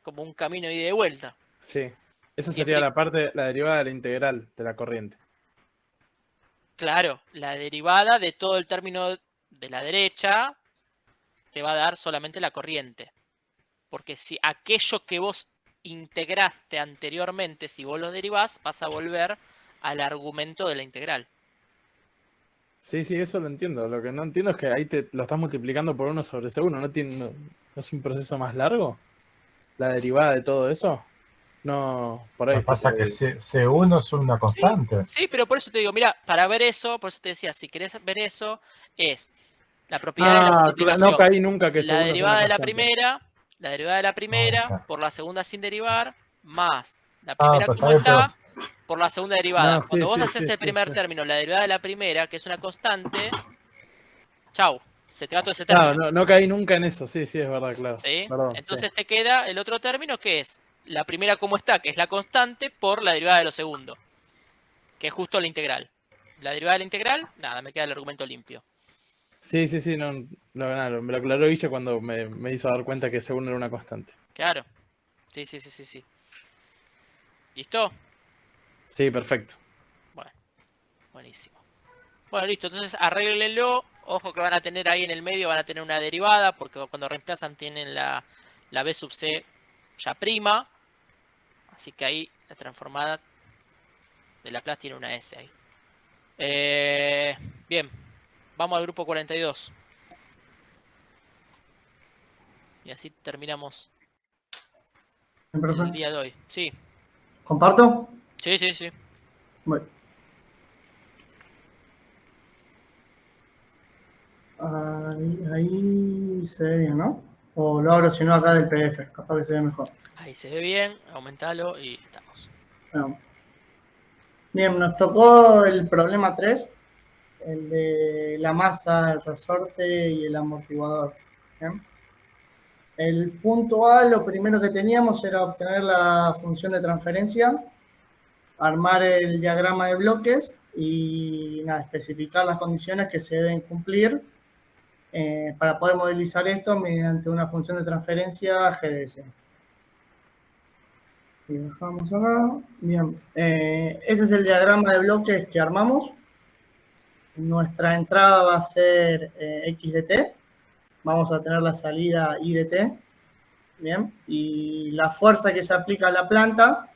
Como un camino ida y de vuelta. sí. Esa sería Siempre, la parte, la derivada de la integral de la corriente. claro, la derivada de todo el término de la derecha te va a dar solamente la corriente. Porque si aquello que vos integraste anteriormente, si vos lo derivás, vas a volver al argumento de la integral. Sí, eso lo entiendo. Lo que no entiendo es que ahí te lo estás multiplicando por 1 sobre C1. ¿No es un proceso más largo? ¿La derivada de todo eso? No, por ahí Lo que pasa tipo, es que C1 es una constante. Sí, pero por eso te digo, mira, para ver eso, por eso te decía, si querés ver eso, es la propiedad de la no multiplicación. caí nunca que La C1 es una derivada de la constante. primera Está. por la segunda sin derivar, más la Ah, primera pero como está bien, pero está, por la segunda derivada. No, Cuando vos haces sí. el primer término, la derivada de la primera, que es una constante, chau, se te va todo ese Claro, término. no caí nunca en eso. Sí, es verdad, claro. ¿Sí? Perdón, sí. Entonces te queda el otro término que es la primera como está, que es la constante, por la derivada de lo segundo, que es justo la integral. La derivada de la integral, nada, me queda el argumento limpio. Sí, no, me lo aclaró Guille cuando me hizo dar cuenta que C1 era una constante. Claro. Sí. ¿Listo? Sí, perfecto. Bueno, buenísimo. Bueno, listo, entonces arréglenlo. Ojo que van a tener ahí en el medio, van a tener una derivada, porque cuando reemplazan tienen la B sub C ya prima. Así que ahí la transformada de Laplace tiene una S ahí. Bien, vamos al grupo 42. Y así terminamos el día de hoy. Sí. ¿Comparto? Sí. Bueno. Ahí se ve bien, ¿no? O lo abro si no acá del PDF, capaz que se ve mejor. Ahí se ve bien, aumentalo y estamos. Bueno. Bien, nos tocó el problema 3, el de la masa, el resorte y el amortiguador. ¿Bien? El punto A, lo primero que teníamos era obtener la función de transferencia, armar el diagrama de bloques y nada, especificar las condiciones que se deben cumplir para poder modelizar esto mediante una función de transferencia GDS. Y bajamos acá. Bien, este es el diagrama de bloques que armamos. Nuestra entrada va a ser X de t. Vamos a tener la salida Y de t. Bien, y la fuerza que se aplica a la planta,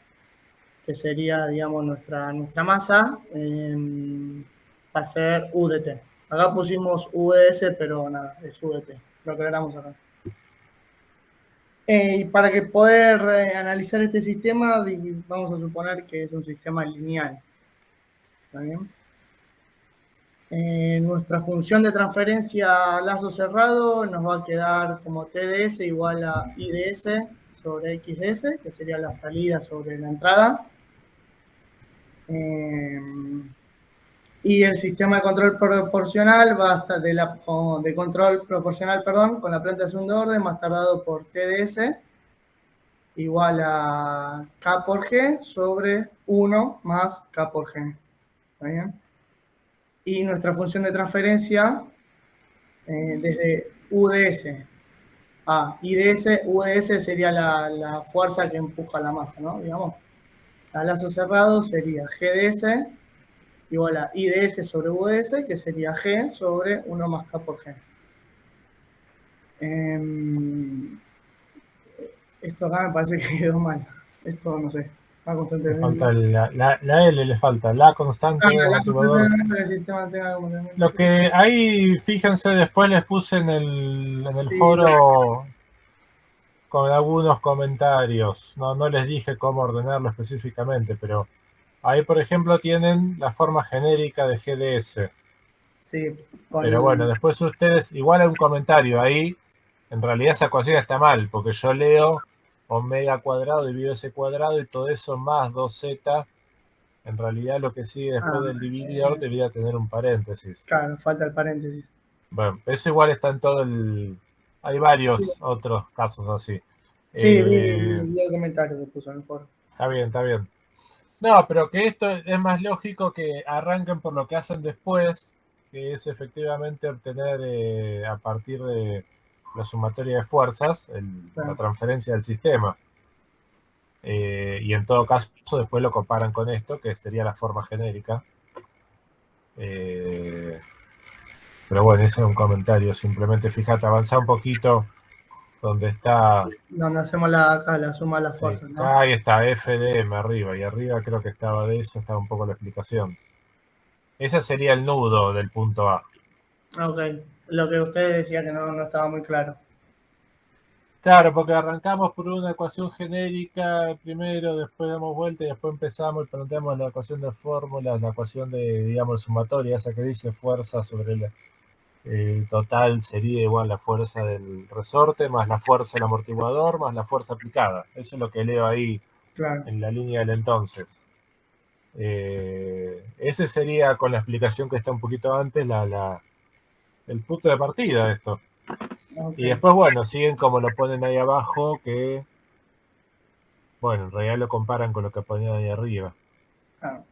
que sería, digamos, nuestra masa, va a ser U de t. Acá pusimos U de s, pero nada, es U de t. Lo aclaramos acá. Y para que poder analizar este sistema, vamos a suponer que es un sistema lineal. ¿Está bien? Nuestra función de transferencia a lazo cerrado nos va a quedar como TDS igual a IDS sobre XDS, que sería la salida sobre la entrada. Y el sistema de control proporcional va a estar de control proporcional, perdón, con la planta de segundo orden, más tardado por TDS, igual a K por G sobre 1 más K por G. ¿Está bien? Y nuestra función de transferencia desde UDS a IDS, UDS sería la fuerza que empuja la masa, ¿no? Digamos, a lazo cerrado sería GDS igual a IDS sobre UDS, que sería G sobre 1 más K por G. Esto acá me parece que quedó mal. Esto no sé. Va constantemente. Falta la L, le falta la constante del amortiguador. Lo que ahí, fíjense, después les puse en el foro con algunos comentarios. No les dije cómo ordenarlo específicamente, pero ahí, por ejemplo, tienen la forma genérica de GDS. Sí. Pero bueno, después ustedes, igual hay un comentario ahí, en realidad esa ecuación está mal, porque yo leo omega cuadrado dividido S cuadrado y todo eso más 2z, en realidad lo que sigue después del divididor debería tener un paréntesis. Claro, falta el paréntesis. Bueno, eso igual está en todo el... Hay varios otros casos así. Sí, vi el comentario que puso en el foro. Está bien. No, pero que esto es más lógico que arranquen por lo que hacen después, que es efectivamente obtener a partir de la sumatoria de fuerzas la transferencia del sistema. Y en todo caso después lo comparan con esto, que sería la forma genérica. Pero bueno, ese es un comentario. Simplemente fíjate, avanza un poquito donde está... Donde hacemos la suma de las fuerzas, ¿no? Ahí está, FDM arriba. Y arriba creo que estaba de eso, estaba un poco la explicación. Ese sería el nudo del punto A. Ok, lo que usted decía que no estaba muy claro. Claro, porque arrancamos por una ecuación genérica primero, después damos vuelta y después empezamos y planteamos la ecuación de fórmulas, la ecuación de, digamos, sumatoria, esa que dice fuerza sobre el total sería igual la fuerza del resorte más la fuerza del amortiguador más la fuerza aplicada. Eso es lo que leo ahí Claro. en la línea del entonces. Ese sería, con la explicación que está un poquito antes, el punto de partida de esto. Okay. Y después, bueno, siguen como lo ponen ahí abajo, que, bueno, en realidad lo comparan con lo que ponían ahí arriba. Claro.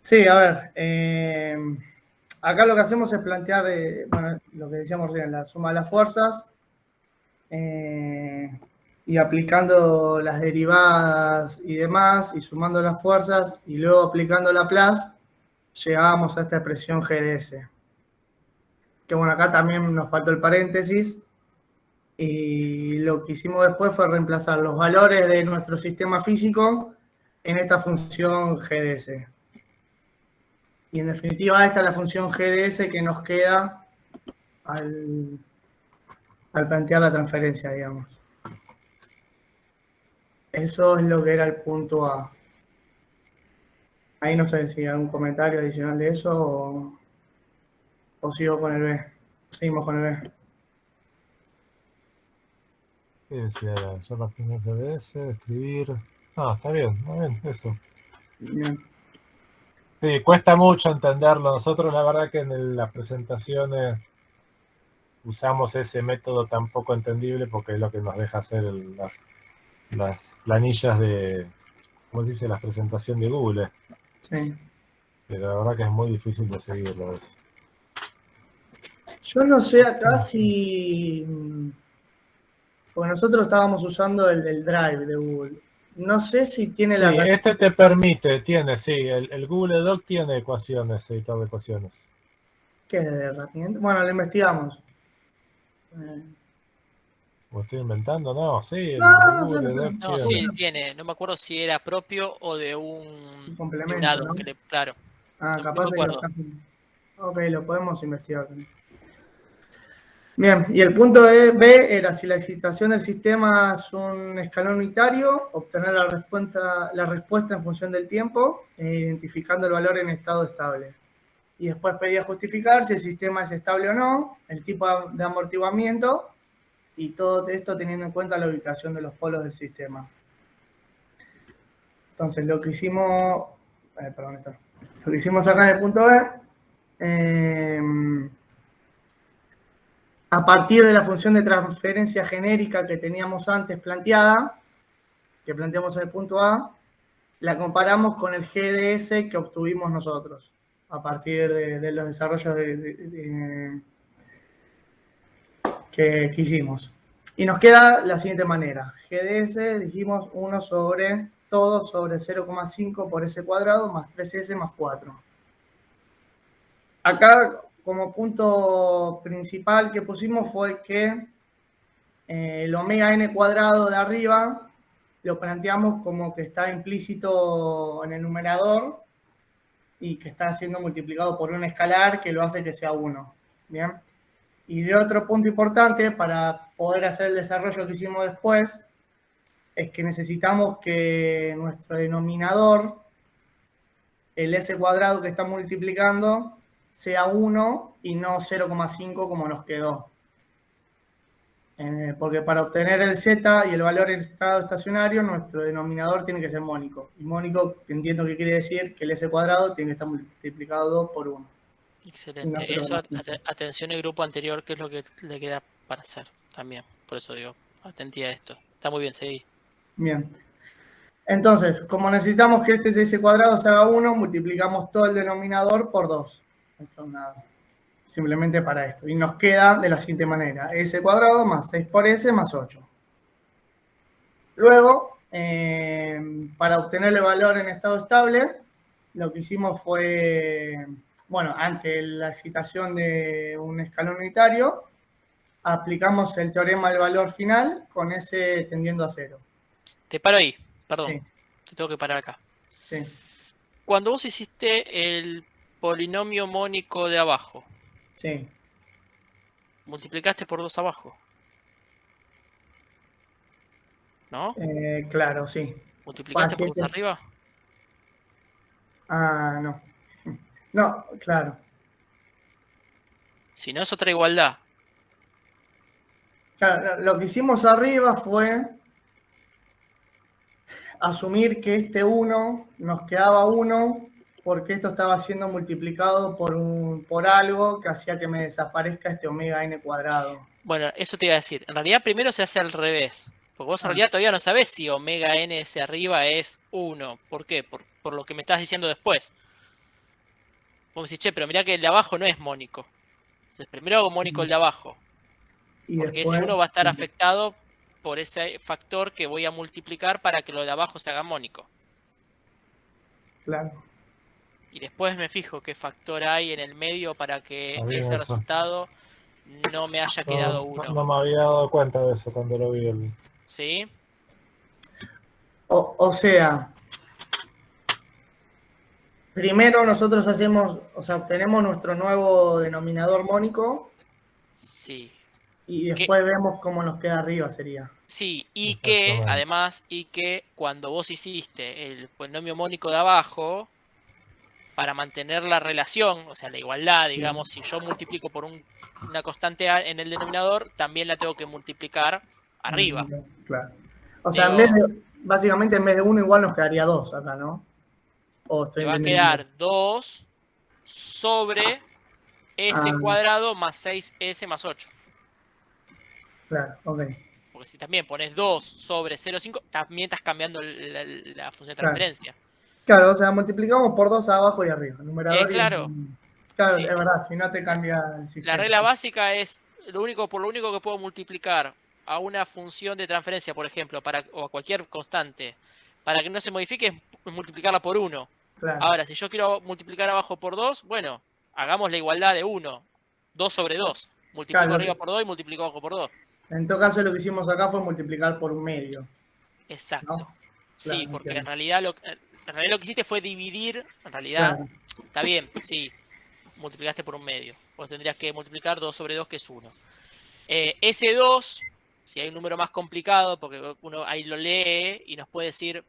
Sí, a ver, acá lo que hacemos es plantear, bueno, lo que decíamos recién, la suma de las fuerzas, y aplicando las derivadas y demás, y sumando las fuerzas, y luego aplicando Laplace, llegábamos a esta expresión GDS. Que bueno, acá también nos faltó el paréntesis, y lo que hicimos después fue reemplazar los valores de nuestro sistema físico en esta función GDS. Y en definitiva esta es la función GDS que nos queda al plantear la transferencia, digamos. Eso es lo que era el punto A. Ahí no sé si hay algún comentario adicional de eso o sigo con el B. Seguimos con el B. ¿Qué decía? Yo la función GDS, escribir... No, está bien, eso. Bien. Sí, cuesta mucho entenderlo. Nosotros la verdad que en las presentaciones usamos ese método tan poco entendible porque es lo que nos deja hacer las planillas de, ¿cómo se dice? La presentación de Google. Sí. Pero la verdad que es muy difícil de seguirlo eso. Yo no sé acá si... Porque nosotros estábamos usando el del Drive de Google. No sé si tiene Sí, la... este te permite, tiene, sí, el Google Doc tiene ecuaciones, editor de ecuaciones. ¿Qué es de herramienta? Bueno, lo investigamos. ¿Lo estoy inventando? No, sí, el No sé, Google no sé. Doc No, tiene. sí, tiene. No me acuerdo si era propio o de un complemento, de un add-on, ¿no? claro. Ah, No capaz me de que lo acuerdo. están... Ok, lo podemos investigar. Bien, y el punto B era si la excitación del sistema es un escalón unitario, obtener la respuesta en función del tiempo, identificando el valor en estado estable. Y después pedía justificar si el sistema es estable o no, el tipo de amortiguamiento, y todo esto teniendo en cuenta la ubicación de los polos del sistema. Entonces, lo que hicimos acá en el punto B, a partir de la función de transferencia genérica que teníamos antes planteada, que planteamos en el punto A, la comparamos con el GDS que obtuvimos nosotros, a partir de los desarrollos que hicimos. Y nos queda la siguiente manera. GDS, dijimos 1 sobre todo sobre 0,5 por s cuadrado más 3s más 4. Acá, como punto principal que pusimos fue que el omega n cuadrado de arriba lo planteamos como que está implícito en el numerador y que está siendo multiplicado por un escalar que lo hace que sea 1. ¿Bien? Y de otro punto importante para poder hacer el desarrollo que hicimos después es que necesitamos que nuestro denominador, el s cuadrado que está multiplicando, sea 1 y no 0,5 como nos quedó. Porque para obtener el z y el valor en estado estacionario, nuestro denominador tiene que ser mónico. Y mónico, entiendo que quiere decir que el s cuadrado tiene que estar multiplicado 2 por 1. Excelente. Eso, atención al grupo anterior, que es lo que le queda para hacer también. Por eso digo, atentía a esto. Está muy bien, seguí. Bien. Entonces, como necesitamos que este s cuadrado se haga 1, multiplicamos todo el denominador por 2. Esto es nada. Simplemente para esto. Y nos queda de la siguiente manera. S cuadrado más 6 por S más 8. Luego, para obtener el valor en estado estable, lo que hicimos fue, bueno, ante la excitación de un escalón unitario, aplicamos el teorema del valor final con S tendiendo a 0. Te paro ahí, perdón. Sí. Te tengo que parar acá. Sí. cuando vos hiciste el polinomio mónico de abajo, Sí. multiplicaste por 2 abajo, ¿no? Claro, sí. ¿Multiplicaste por 2 7. arriba? Ah, no. No, claro. Si no, es otra igualdad. Claro, lo que hicimos arriba fue asumir que este 1 nos quedaba 1 porque esto estaba siendo multiplicado por algo que hacía que me desaparezca este omega n cuadrado. Bueno, eso te iba a decir. En realidad primero se hace al revés. Porque vos en realidad todavía no sabés si omega n hacia arriba es 1. ¿Por qué? Por lo que me estás diciendo después. Vos me decís, che, pero mirá que el de abajo no es mónico. Entonces primero hago mónico el de abajo. Y Porque después, ese 1 va a estar afectado por ese factor que voy a multiplicar para que lo de abajo se haga mónico. claro. Y después me fijo qué factor hay en el medio para que Está bien ese eso. resultado no me haya quedado No, 1. no me había dado cuenta de eso cuando lo vi. ¿Sí? O sea, primero nosotros hacemos, o sea, obtenemos nuestro nuevo denominador mónico Sí. y después vemos cómo nos queda arriba, sería. Sí, y que, Exactamente. además, cuando vos hiciste el polinomio mónico de abajo, para mantener la relación, o sea, la igualdad, digamos, si yo multiplico por una constante A en el denominador, también la tengo que multiplicar arriba. Claro. O sea, básicamente en vez de 1 igual nos quedaría 2 acá, ¿no? O estoy Te va a entendiendo. quedar 2 sobre S cuadrado más 6S más 8. Claro, ok. Porque si también pones 2 sobre 0,5, también estás cambiando la función de transferencia. Claro, o sea, multiplicamos por 2 abajo y arriba. Numerador Claro. Claro, es verdad, si no te cambia el sistema. La regla básica es por lo único que puedo multiplicar a una función de transferencia, por ejemplo, o a cualquier constante, para que no se modifique, es multiplicarla por 1. Claro. Ahora, si yo quiero multiplicar abajo por 2, bueno, hagamos la igualdad de 1. 2 sobre 2. Multiplico Claro, arriba por 2 y multiplico abajo por 2. En todo caso, lo que hicimos acá fue multiplicar por un medio. Exacto. ¿No? Sí, Claro, porque entiendo. en realidad lo que hiciste fue dividir. En realidad, Claro. está bien, sí. Multiplicaste por un medio. Vos tendrías que multiplicar 2 sobre 2, que es 1. Ese 2, si hay un número más complicado, porque uno ahí lo lee y nos puede decir,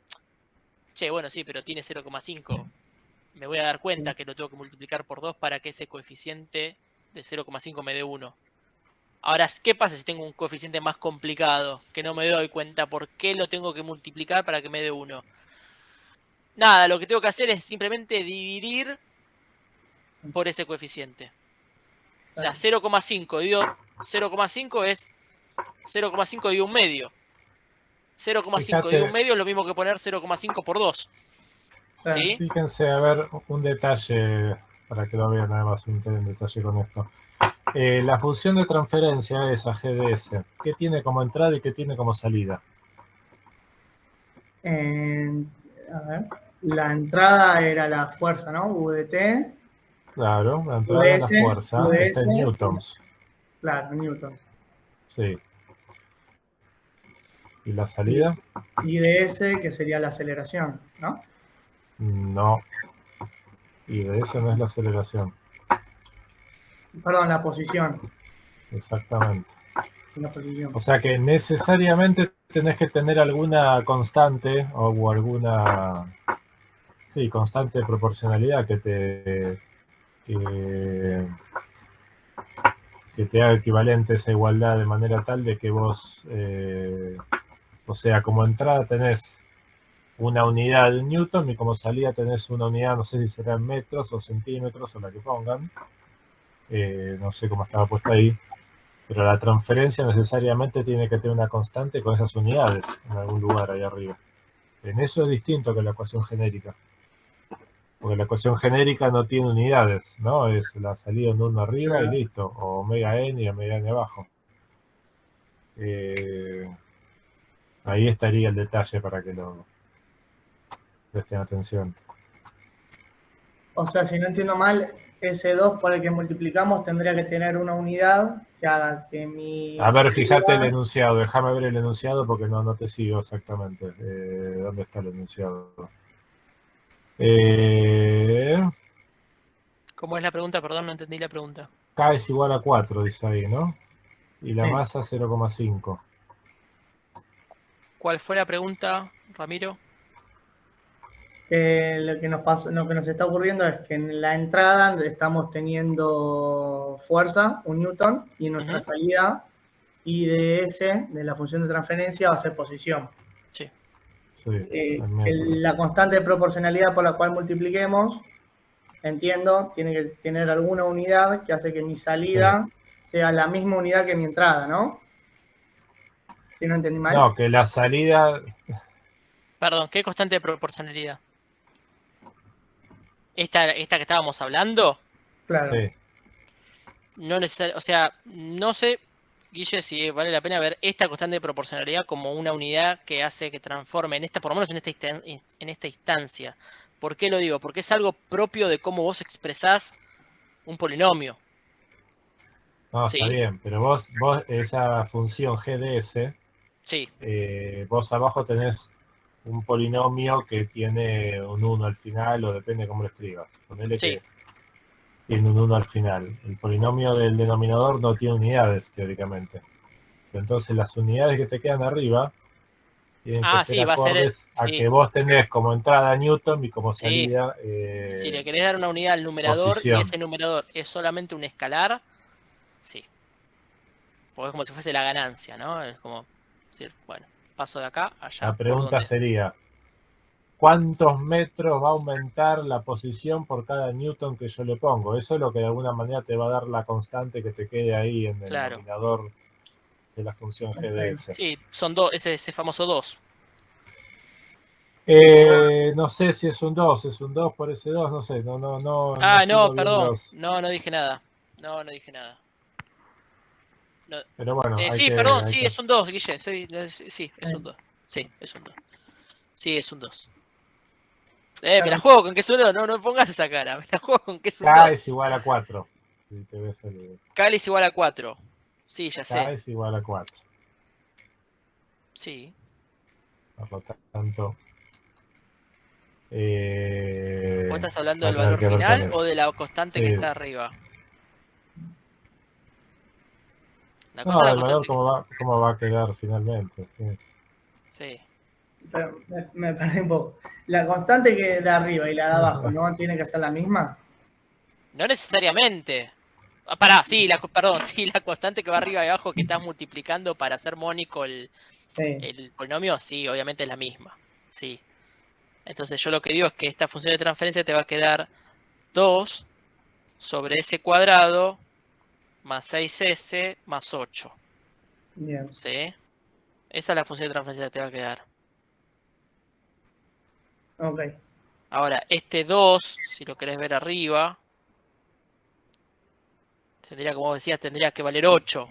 che, bueno, sí, pero tiene 0,5. Me voy a dar cuenta que lo tengo que multiplicar por 2 para que ese coeficiente de 0,5 me dé 1. Ahora, ¿qué pasa si tengo un coeficiente más complicado? Que no me doy cuenta por qué lo tengo que multiplicar para que me dé 1. Nada, lo que tengo que hacer es simplemente dividir por ese coeficiente. O sea, 0,5 dividido 0,5 es 0,5 dividido un medio. 0,5 dividido un medio es lo mismo que poner 0,5 por 2. ¿Sí? Fíjense, a ver, un detalle, para que lo vean, además, un detalle con esto. La función de transferencia, esa GDS, ¿qué tiene como entrada y qué tiene como salida? A ver, la entrada era la fuerza, ¿no? UDT. Claro, la entrada de la fuerza está en newtons. Claro, Newton. Sí. ¿Y la salida? IDS, que sería la aceleración, ¿no? No. IDS no es la aceleración. Perdón, la posición. Exactamente. La posición. O sea que necesariamente tenés que tener alguna constante o alguna constante de proporcionalidad que te haga equivalente a esa igualdad de manera tal de que vos, o sea, como entrada tenés una unidad de Newton y como salida tenés una unidad, no sé si será en metros o centímetros o la que pongan, no sé cómo estaba puesta ahí, pero la transferencia necesariamente tiene que tener una constante con esas unidades en algún lugar ahí arriba. En eso es distinto que la ecuación genérica. Porque la ecuación genérica no tiene unidades, ¿no? Es la salida de uno arriba y listo. O omega n y omega n abajo. Ahí estaría el detalle para que lo presten atención. O sea, si no entiendo mal, ese 2 por el que multiplicamos tendría que tener una unidad que haga que mi... A ver, fíjate el enunciado. Déjame ver el enunciado porque no te sigo exactamente. ¿Dónde está el enunciado? ¿Cómo es la pregunta? Perdón, no entendí la pregunta. K es igual a 4, dice ahí, ¿no? Y la Sí. masa 0,5. ¿Cuál fue la pregunta, Ramiro? Lo que nos está ocurriendo es que en la entrada estamos teniendo fuerza, 1 newton, y en nuestra Ujú. salida, I de S, de la función de transferencia, va a ser posición. Sí. Sí, el metro. La constante de proporcionalidad por la cual multipliquemos, entiendo, tiene que tener alguna unidad que hace que mi salida sea la misma unidad que mi entrada, ¿no? Si no entendí mal. No, que la salida... Perdón, ¿qué constante de proporcionalidad? ¿Esta que estábamos hablando? Claro. Sí. No necesariamente, o sea, no sé, Guille, si vale la pena ver esta constante de proporcionalidad como una unidad que hace que transforme en esta, por lo menos en esta instancia. ¿Por qué lo digo? Porque es algo propio de cómo vos expresás un polinomio. No, ¿Sí? está bien, pero vos esa función GDS, Sí, vos abajo tenés un polinomio que tiene un 1 al final, o depende cómo lo escribas. Ponele sí. que tiene un 1 al final. El polinomio del denominador no tiene unidades, teóricamente. Entonces las unidades que te quedan arriba tienen que ser Sí, va a ser, acordes a sí, que vos tenés como entrada Newton y como sí. salida Si le querés dar una unidad al numerador y posición. ese numerador es solamente un escalar, sí. Porque es como si fuese la ganancia, ¿no? Es como decir, bueno, paso de acá a allá. La ¿Por pregunta dónde? sería, ¿cuántos metros va a aumentar la posición por cada newton que yo le pongo? Eso es lo que de alguna manera te va a dar la constante que te quede ahí en el Claro. denominador de la función GDS. Sí, son dos, ese famoso 2. No sé si es un 2 por ese 2, no sé, no sigo No, bien perdón. los... No dije nada. No dije nada. No. Pero bueno, Sí, perdón, sí, es un 2, Guille. Sí, es un 2. Sí, es un 2. Sí, es un 2. Me la juego con que es un 2, no pongas esa cara. Me la juego con que es un 2. K es igual a 4. Si te ves K es igual a 4. Sí, ya K sé. es igual a 4. Sí. Por lo tanto... ¿Vos estás hablando va a del tener valor que ver con final o eso. de la constante Sí. que está arriba? La No, cosa es la el valor constante. cómo va a quedar finalmente. Sí. Sí. Pero me perdí un poco. La constante que de arriba y la de abajo, ¿no tiene que ser la misma? No necesariamente. Pará, sí, perdón, sí, la constante que va arriba y abajo que estás multiplicando para hacer mónico el polinomio, sí, obviamente es la misma. Sí. Entonces yo lo que digo es que esta función de transferencia te va a quedar 2 sobre s cuadrado más 6s más 8. Bien. ¿Sí? Esa es la función de transferencia que te va a quedar. Ok. Ahora, este 2, si lo querés ver arriba, tendría, como decías, tendría que valer 8.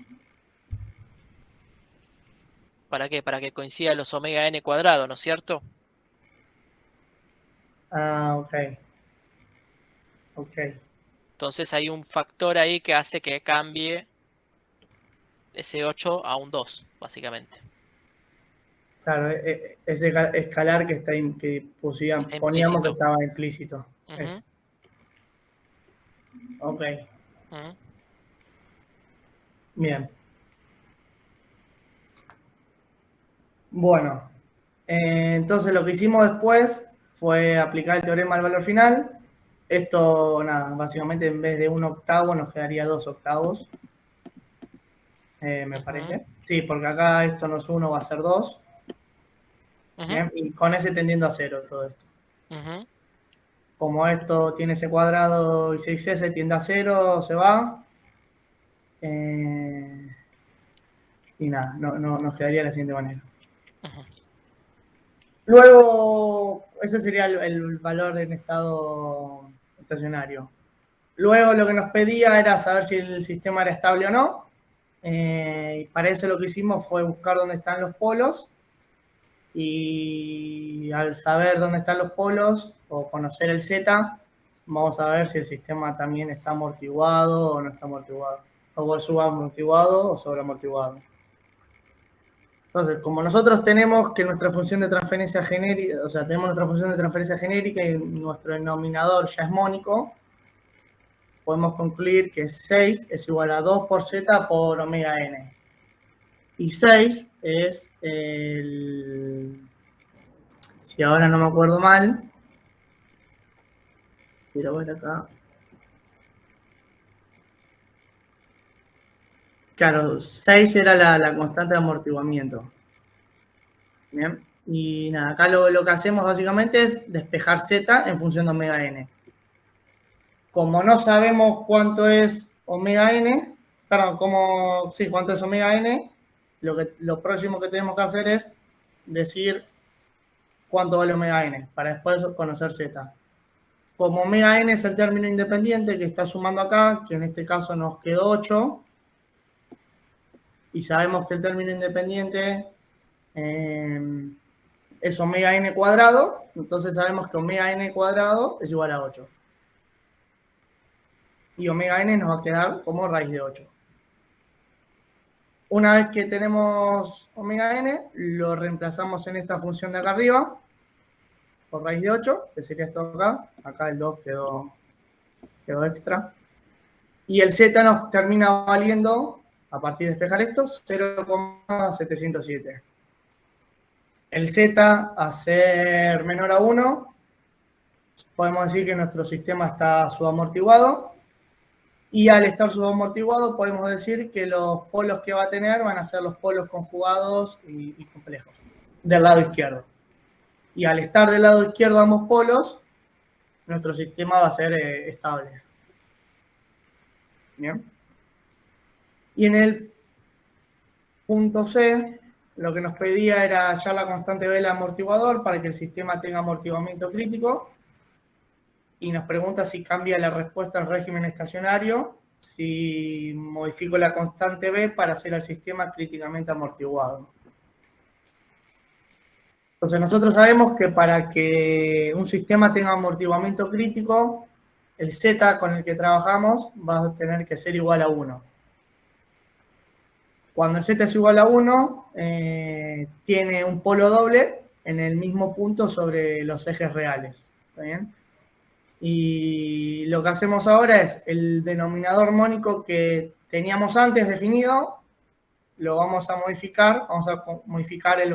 ¿Para qué? Para que coincida los omega n cuadrado, ¿no es cierto? Ok. Entonces hay un factor ahí que hace que cambie ese 8 a un 2, básicamente. Claro, ese escalar que poníamos que estaba implícito. Uh-huh. Ok. Uh-huh. Bien. Bueno, entonces lo que hicimos después fue aplicar el teorema del valor final. Esto, nada, básicamente en vez de 1/8 nos quedaría 2/8. Me parece. Sí, porque acá esto no es 1, va a ser 2. Bien, y con ese tendiendo a 0 todo esto. Como esto tiene ese cuadrado y 6s tiende a 0, se va. Y nada, nos quedaría de la siguiente manera. Luego, ese sería el valor en estado estacionario. Luego lo que nos pedía era saber si el sistema era estable o no. Y para eso lo que hicimos fue buscar dónde están los polos. Y al saber dónde están los polos o conocer el Z, vamos a ver si el sistema también está amortiguado o no está amortiguado. O subamortiguado o sobreamortiguado. Entonces, como nosotros tenemos que nuestra función de transferencia genérica, o sea, tenemos nuestra función de transferencia genérica y nuestro denominador ya es mónico, podemos concluir que 6 es igual a 2 por z por omega n. Y 6 es el... Si ahora no me acuerdo mal, quiero ver acá. Claro, 6 era la constante de amortiguamiento. Bien. Y nada, acá lo que hacemos básicamente es despejar z en función de omega n. Como no sabemos cuánto es omega n, perdón, cuánto es omega n, lo próximo que tenemos que hacer es decir cuánto vale omega n, para después conocer z. Como omega n es el término independiente que está sumando acá, que en este caso nos quedó 8, y sabemos que el término independiente es omega n cuadrado, entonces sabemos que omega n cuadrado es igual a 8. Y omega n nos va a quedar como raíz de 8. Una vez que tenemos omega n, lo reemplazamos en esta función de acá arriba, por raíz de 8, que sería esto acá. Acá el 2 quedó extra. Y el z nos termina valiendo, a partir de despejar esto, 0,707. El z, a ser menor a 1, podemos decir que nuestro sistema está subamortiguado. Y al estar subamortiguado, podemos decir que los polos que va a tener van a ser los polos conjugados y complejos, del lado izquierdo. Y al estar del lado izquierdo ambos polos, nuestro sistema va a ser estable. Bien. Y en el punto C, lo que nos pedía era hallar la constante B del amortiguador para que el sistema tenga amortiguamiento crítico. Y nos pregunta si cambia la respuesta al régimen estacionario, si modifico la constante B para hacer al sistema críticamente amortiguado. Entonces nosotros sabemos que para que un sistema tenga amortiguamiento crítico, el Z con el que trabajamos va a tener que ser igual a 1. Cuando el Z es igual a 1, tiene un polo doble en el mismo punto sobre los ejes reales. ¿Está bien? Y lo que hacemos ahora es el denominador mónico que teníamos antes definido, lo vamos a modificar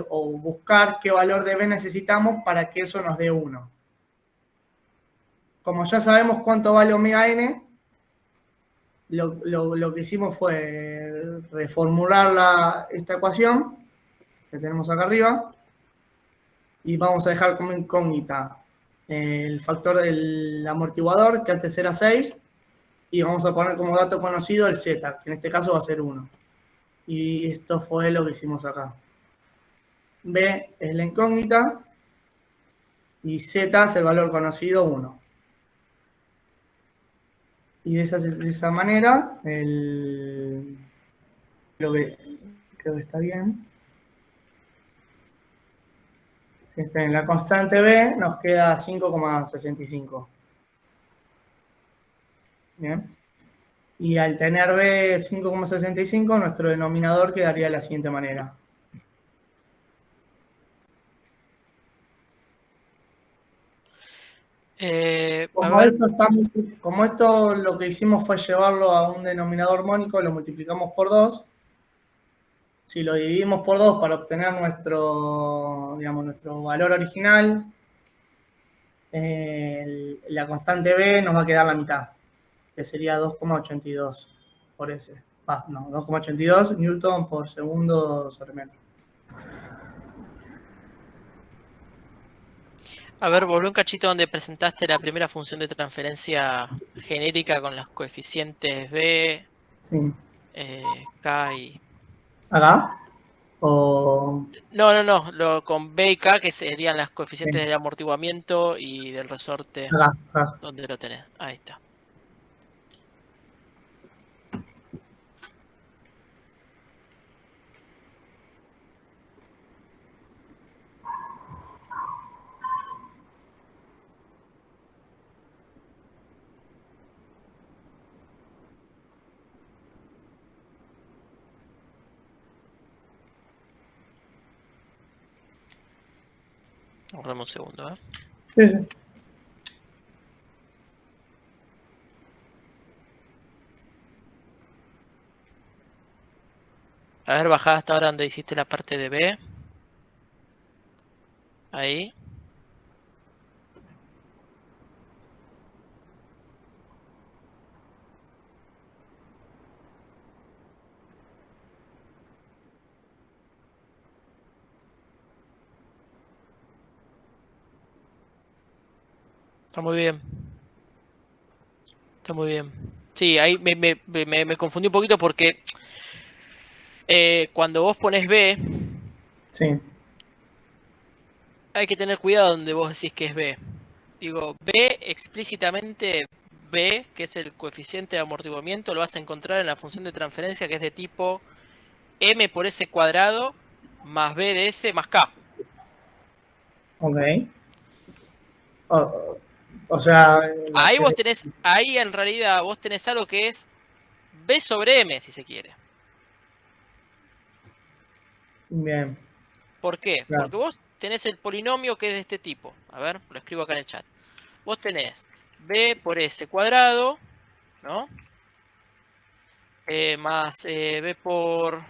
o buscar qué valor de B necesitamos para que eso nos dé 1. Como ya sabemos cuánto vale omega n, lo que hicimos fue reformular esta ecuación que tenemos acá arriba y vamos a dejar como incógnita el factor del amortiguador, que antes era 6, y vamos a poner como dato conocido el z, que en este caso va a ser 1. Y esto fue lo que hicimos acá. B es la incógnita y z es el valor conocido 1. Y de esa manera, creo que está bien. En la constante B nos queda 5,65. Bien. Y al tener B 5,65, nuestro denominador quedaría de la siguiente manera. Como esto lo que hicimos fue llevarlo a un denominador mónico, lo multiplicamos por 2. Si lo dividimos por 2 para obtener nuestro valor original, la constante B nos va a quedar la mitad, que sería 2,82 por S. 2,82 newton por segundo sobre metro. A ver, volví un cachito donde presentaste la primera función de transferencia genérica con los coeficientes B, sí. K y... ¿Acá? O... No, con B y K, que serían las coeficientes sí. de amortiguamiento y del resorte. Acá. ¿Dónde lo tenés? Ahí está. Ahorrame un segundo, ¿eh? Sí. A ver, bajá hasta ahora donde hiciste la parte de B. Ahí. Está muy bien. Está muy bien. Sí, ahí me confundí un poquito porque cuando vos pones B, Sí. hay que tener cuidado donde vos decís que es B. Digo, B explícitamente, B, que es el coeficiente de amortiguamiento, lo vas a encontrar en la función de transferencia que es de tipo M por S cuadrado más B de S más K. Ok. O sea, Ahí vos tenés, ahí en realidad vos tenés algo que es B sobre M, si se quiere. bien. ¿Por qué? Claro. Porque vos tenés el polinomio que es de este tipo. A ver, lo escribo acá en el chat. Vos tenés B por S cuadrado, ¿no? Más B por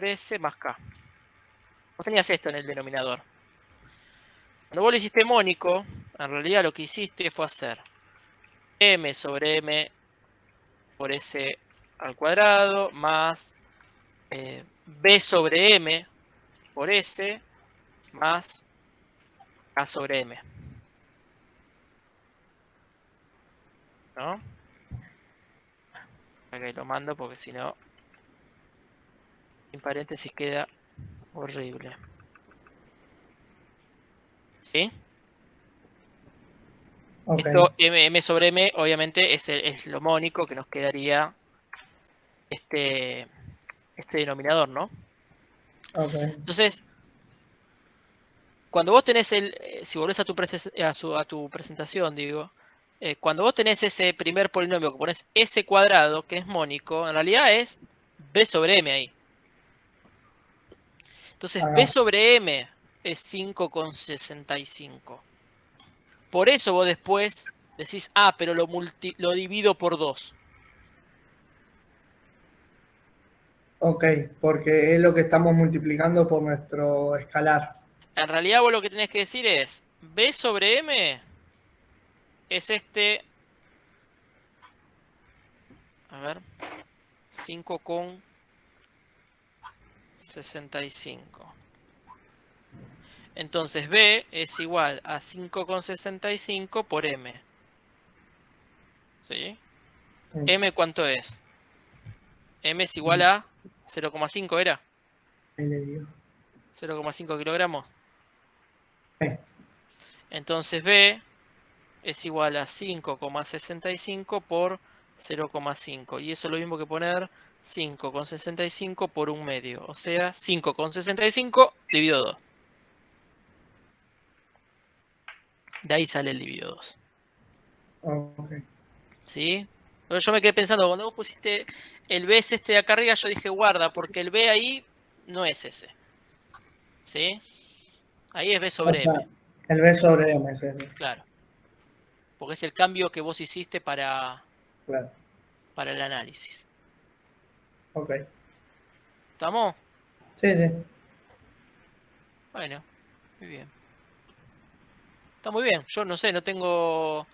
S más K. Vos tenías esto en el denominador. Cuando vos lo hiciste mónico, en realidad lo que hiciste fue hacer M sobre M por S al cuadrado más B sobre M por S más K sobre M. ¿No? Acá lo mando porque si no, sin paréntesis queda horrible. ¿Sí? Ok. Esto M sobre M obviamente es lo mónico que nos quedaría este denominador, ¿no? Ok. Entonces, cuando vos tenés si volvés a tu presentación, digo, cuando vos tenés ese primer polinomio que pones S cuadrado, que es mónico, en realidad es B sobre M ahí. Entonces, B Ajá. sobre M es 5,65. Por eso vos después decís, pero lo divido por 2. Ok, porque es lo que estamos multiplicando por nuestro escalar. En realidad vos lo que tenés que decir es, B sobre M es este, a ver, 5,65. Entonces B es igual a 5,65 por M. ¿Sí? ¿M cuánto es? M es igual a 0,5, ¿era? Ahí le digo. 0,5 kilogramos. Sí. Entonces B es igual a 5,65 por 0,5. Y eso es lo mismo que poner 5,65 por 1/2. O sea, 5,65 dividido 2. De ahí sale el dividido 2. Ok. ¿Sí? Pero yo me quedé pensando, cuando vos pusiste el B es este de acá arriba, yo dije guarda, porque el B ahí no es ese. ¿Sí? Ahí es B O sobre sea, M. el B sobre M es ese. Claro. Porque es el cambio que vos hiciste para Claro. el análisis. Ok. ¿Estamos? Sí, sí. Bueno, muy bien. Está muy bien. Yo no sé, no tengo...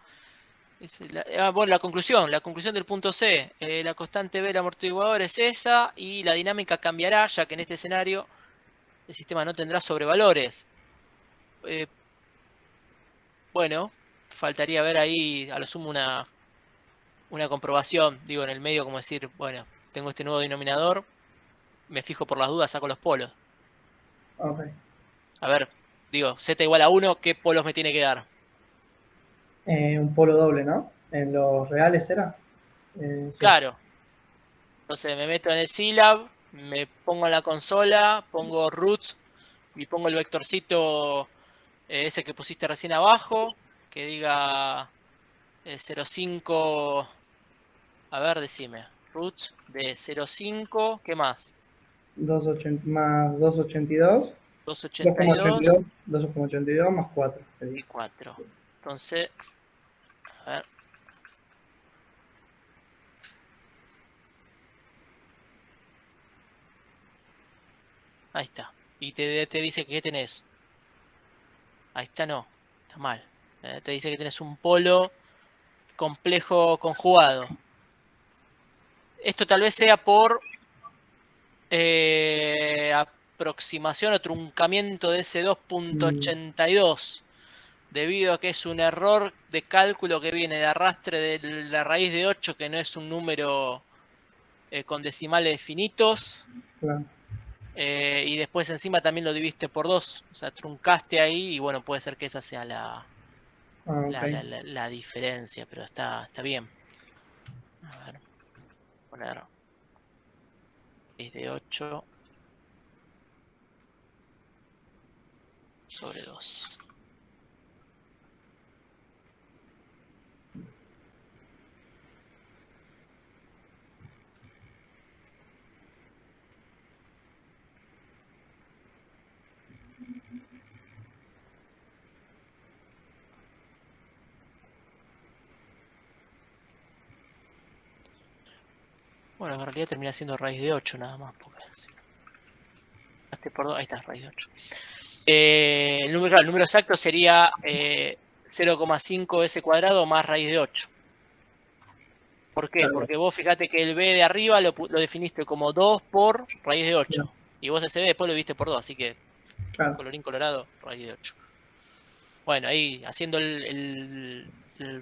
bueno, la conclusión del punto C. La constante B del amortiguador es esa y la dinámica cambiará, ya que en este escenario el sistema no tendrá sobrevalores. Bueno, faltaría ver ahí a lo sumo una comprobación, digo, en el medio, como decir, bueno, tengo este nuevo denominador, me fijo por las dudas, saco los polos. Ok. A ver, digo, z igual a 1, ¿qué polos me tiene que dar? Un polo doble, ¿no? En los reales era. Sí. Claro. Entonces me meto en el Scilab, me pongo en la consola, pongo root y pongo el vectorcito ese que pusiste recién abajo, que diga 0,5, a ver, decime, root de 0,5, ¿qué más? 280 más 282. 2,82 2,82 más 4. y 4. Entonces, a ver. Ahí está. Y te dice que tenés. Ahí está, no. Está mal. Te dice que tenés un polo complejo conjugado. Esto tal vez sea por aproximación o truncamiento de ese 2.82, debido a que es un error de cálculo que viene de arrastre de la raíz de 8, que no es un número con decimales finitos. Claro. Y después encima también lo dividiste por 2. O sea, truncaste ahí y bueno, puede ser que esa sea la diferencia, pero está bien. A ver, poner raíz de 8 sobre 2. Bueno, en realidad termina siendo raíz de 8 nada más. Porque, sí. Ahí está, raíz de 8. El número exacto sería 0,5 s cuadrado más raíz de 8. ¿Por qué? Claro. Porque vos fíjate que el b de arriba lo definiste como 2 por raíz de 8. Claro. Y vos ese b después lo viste por 2, así que Claro. colorín colorado, raíz de 8. Bueno, ahí haciendo el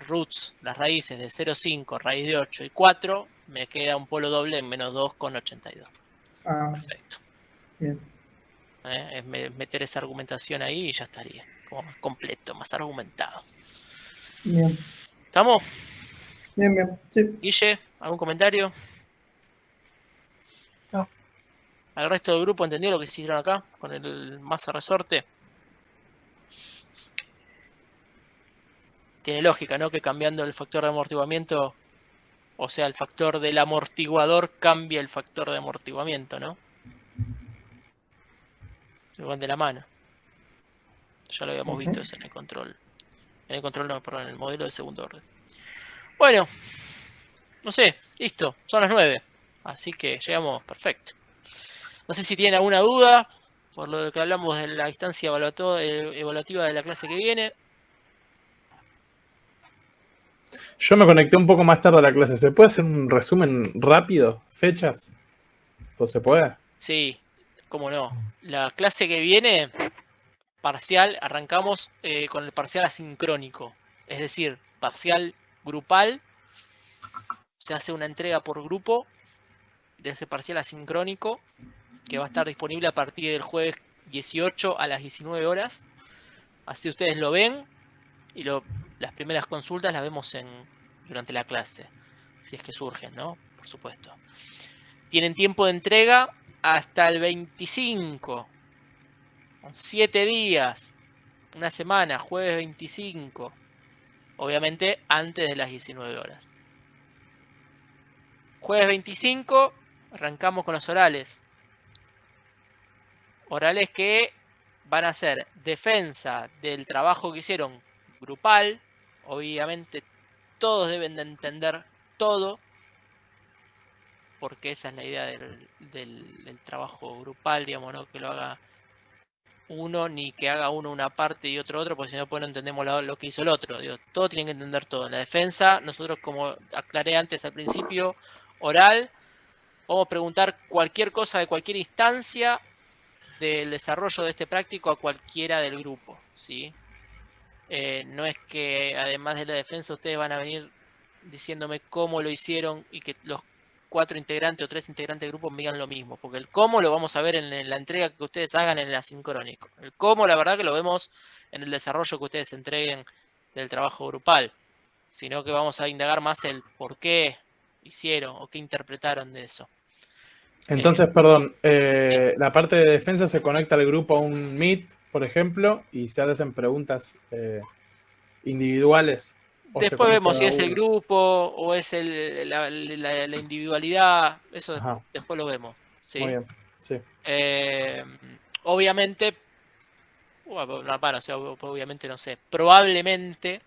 roots, las raíces de 0,5, raíz de 8 y 4, me queda un polo doble en menos 2,82. Perfecto. Bien. Es meter esa argumentación ahí y ya estaría. Como más completo, más argumentado. Bien. ¿Estamos? Bien, bien. Sí. Guille, ¿algún comentario? No. ¿Al resto del grupo entendió lo que se hicieron acá con el masa resorte? Tiene lógica, ¿no? Que cambiando el factor de amortiguamiento, o sea, el factor del amortiguador cambia el factor de amortiguamiento, ¿no? Se van de la mano. Ya lo habíamos visto eso en el control. En el control no, perdón, en el modelo de segundo orden. Bueno, no sé, listo, son las 9. Así que llegamos perfecto. No sé si tienen alguna duda por lo que hablamos de la instancia evaluativa de la clase que viene. Yo me conecté un poco más tarde a la clase. ¿Se puede hacer un resumen rápido? ¿Fechas? ¿Pues se puede? Sí, cómo no. La clase que viene, parcial, arrancamos con el parcial asincrónico. Es decir, parcial grupal. Se hace una entrega por grupo de ese parcial asincrónico que va a estar disponible a partir del jueves 18 a las 19 horas. Así ustedes lo ven y las primeras consultas las vemos durante la clase. Si es que surgen, ¿no? Por supuesto. Tienen tiempo de entrega hasta el 25. 7 días. Una semana, jueves 25. Obviamente antes de las 19 horas. Jueves 25 arrancamos con los orales. Orales que van a ser defensa del trabajo que hicieron grupal. Obviamente todos deben de entender todo, porque esa es la idea del trabajo grupal, digamos, no que lo haga uno ni que haga uno una parte y otro, porque si no, pues no entendemos lo que hizo el otro. Digo, todos tienen que entender todo. En la defensa, nosotros, como aclaré antes al principio, oral, vamos a preguntar cualquier cosa de cualquier instancia del desarrollo de este práctico a cualquiera del grupo, ¿sí? No es que además de la defensa ustedes van a venir diciéndome cómo lo hicieron y que los 4 integrantes o 3 integrantes del grupo me digan lo mismo, porque el cómo lo vamos a ver en la entrega que ustedes hagan en el asincrónico. El cómo, la verdad, que lo vemos en el desarrollo que ustedes entreguen del trabajo grupal, sino que vamos a indagar más el por qué hicieron o qué interpretaron de eso. Entonces, perdón, la parte de defensa se conecta al grupo a un Meet, por ejemplo, y se hacen preguntas individuales. Después vemos si es el grupo o es la individualidad, eso Ajá. después lo vemos. ¿sí? Muy bien, sí. Obviamente, obviamente no sé, probablemente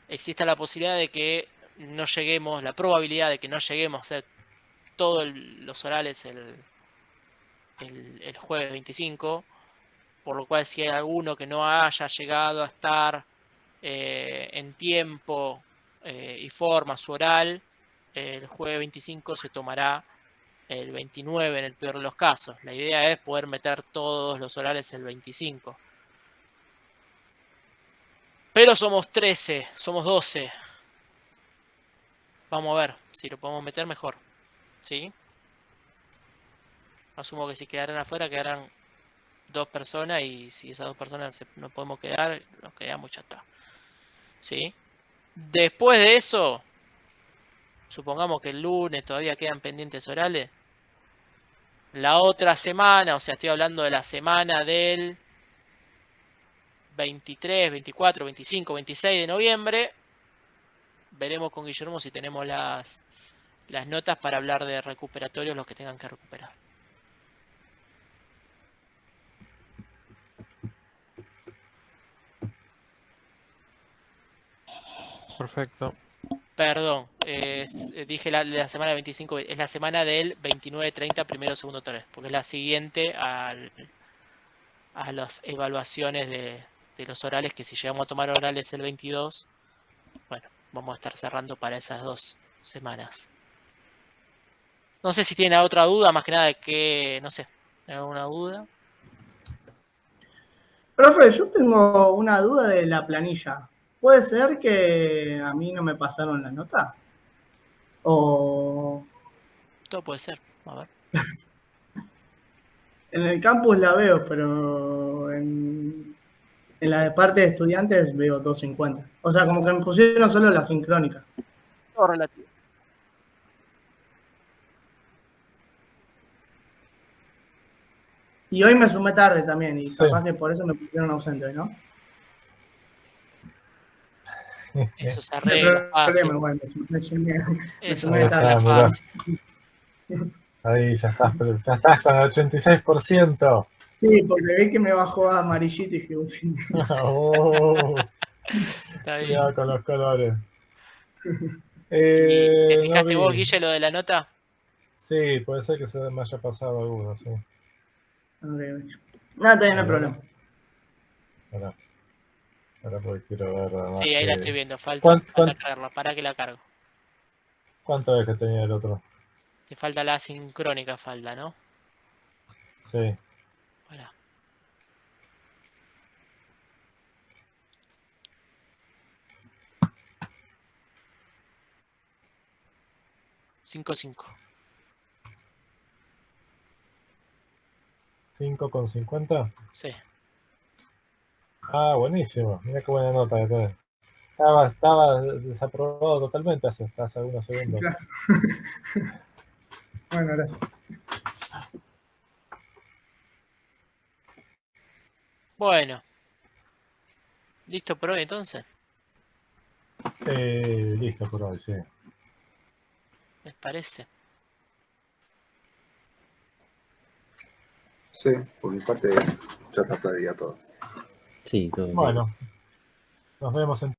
exista la posibilidad de que no lleguemos, la probabilidad de que no lleguemos a hacer todos los orales el jueves 25, por lo cual si hay alguno que no haya llegado a estar en tiempo y forma su oral, el jueves 25 se tomará el 29 en el peor de los casos. La idea es poder meter todos los orales el 25. Pero somos 13, somos 12. Vamos a ver, si lo podemos meter mejor. ¿Sí? Asumo que si quedaran afuera, quedarán 2 personas, y si esas 2 personas no podemos quedar, nos quedamos y ya está. ¿Sí? Después de eso, supongamos que el lunes todavía quedan pendientes orales. La otra semana, o sea, estoy hablando de la semana del 23, 24, 25, 26 de noviembre, veremos con Guillermo si tenemos las notas para hablar de recuperatorios, los que tengan que recuperar. Perfecto. Perdón, dije la semana del 25, es la semana del 29, 30, primero, segundo, 3, porque es la siguiente a las evaluaciones de los orales, que si llegamos a tomar orales el 22, bueno, vamos a estar cerrando para esas 2 semanas. No sé si tienen otra duda, más que nada de que, no sé, ¿alguna duda? Profe, yo tengo una duda de la planilla. ¿Puede ser que a mí no me pasaron la nota? O Todo puede ser, a ver. en el campus la veo, pero en la de parte de estudiantes veo 250. O sea, como que me pusieron solo la sincrónica. Todo relativo. Y hoy me sumé tarde también, y Sí. capaz que por eso me pusieron ausente, ¿no? Eso se No hay arregla fácil. problema, bueno, me sumé Eso me se sumé arregla tarde. fácil. Ahí ya estás con el 86%. Sí, porque vi que me bajó a amarillito y dije, uy, Oh, Está bien. cuidado con los colores. ¿Y te No fijaste vos, vi. Guille, lo de la nota? Sí, puede ser que se me haya pasado alguno, sí. nada, todavía no hay problema. Ahora porque quiero ver además Sí, ahí la que- estoy viendo. Falta ¿Cuánto cargarla. Para que la cargo. es que tenía el otro? Te falta la sincrónica, falta, ¿no? Sí. Pará. Cinco. 5,50. Sí. Ah, buenísimo. Mira qué buena nota que tenés. Estaba desaprobado totalmente hace algunos segundos. Claro. Bueno, gracias. Bueno. ¿Listo por hoy entonces? Listo por hoy, sí. ¿Les parece? Sí, por mi parte ya está todavía todo. Sí, todo bien. Bueno, nos vemos en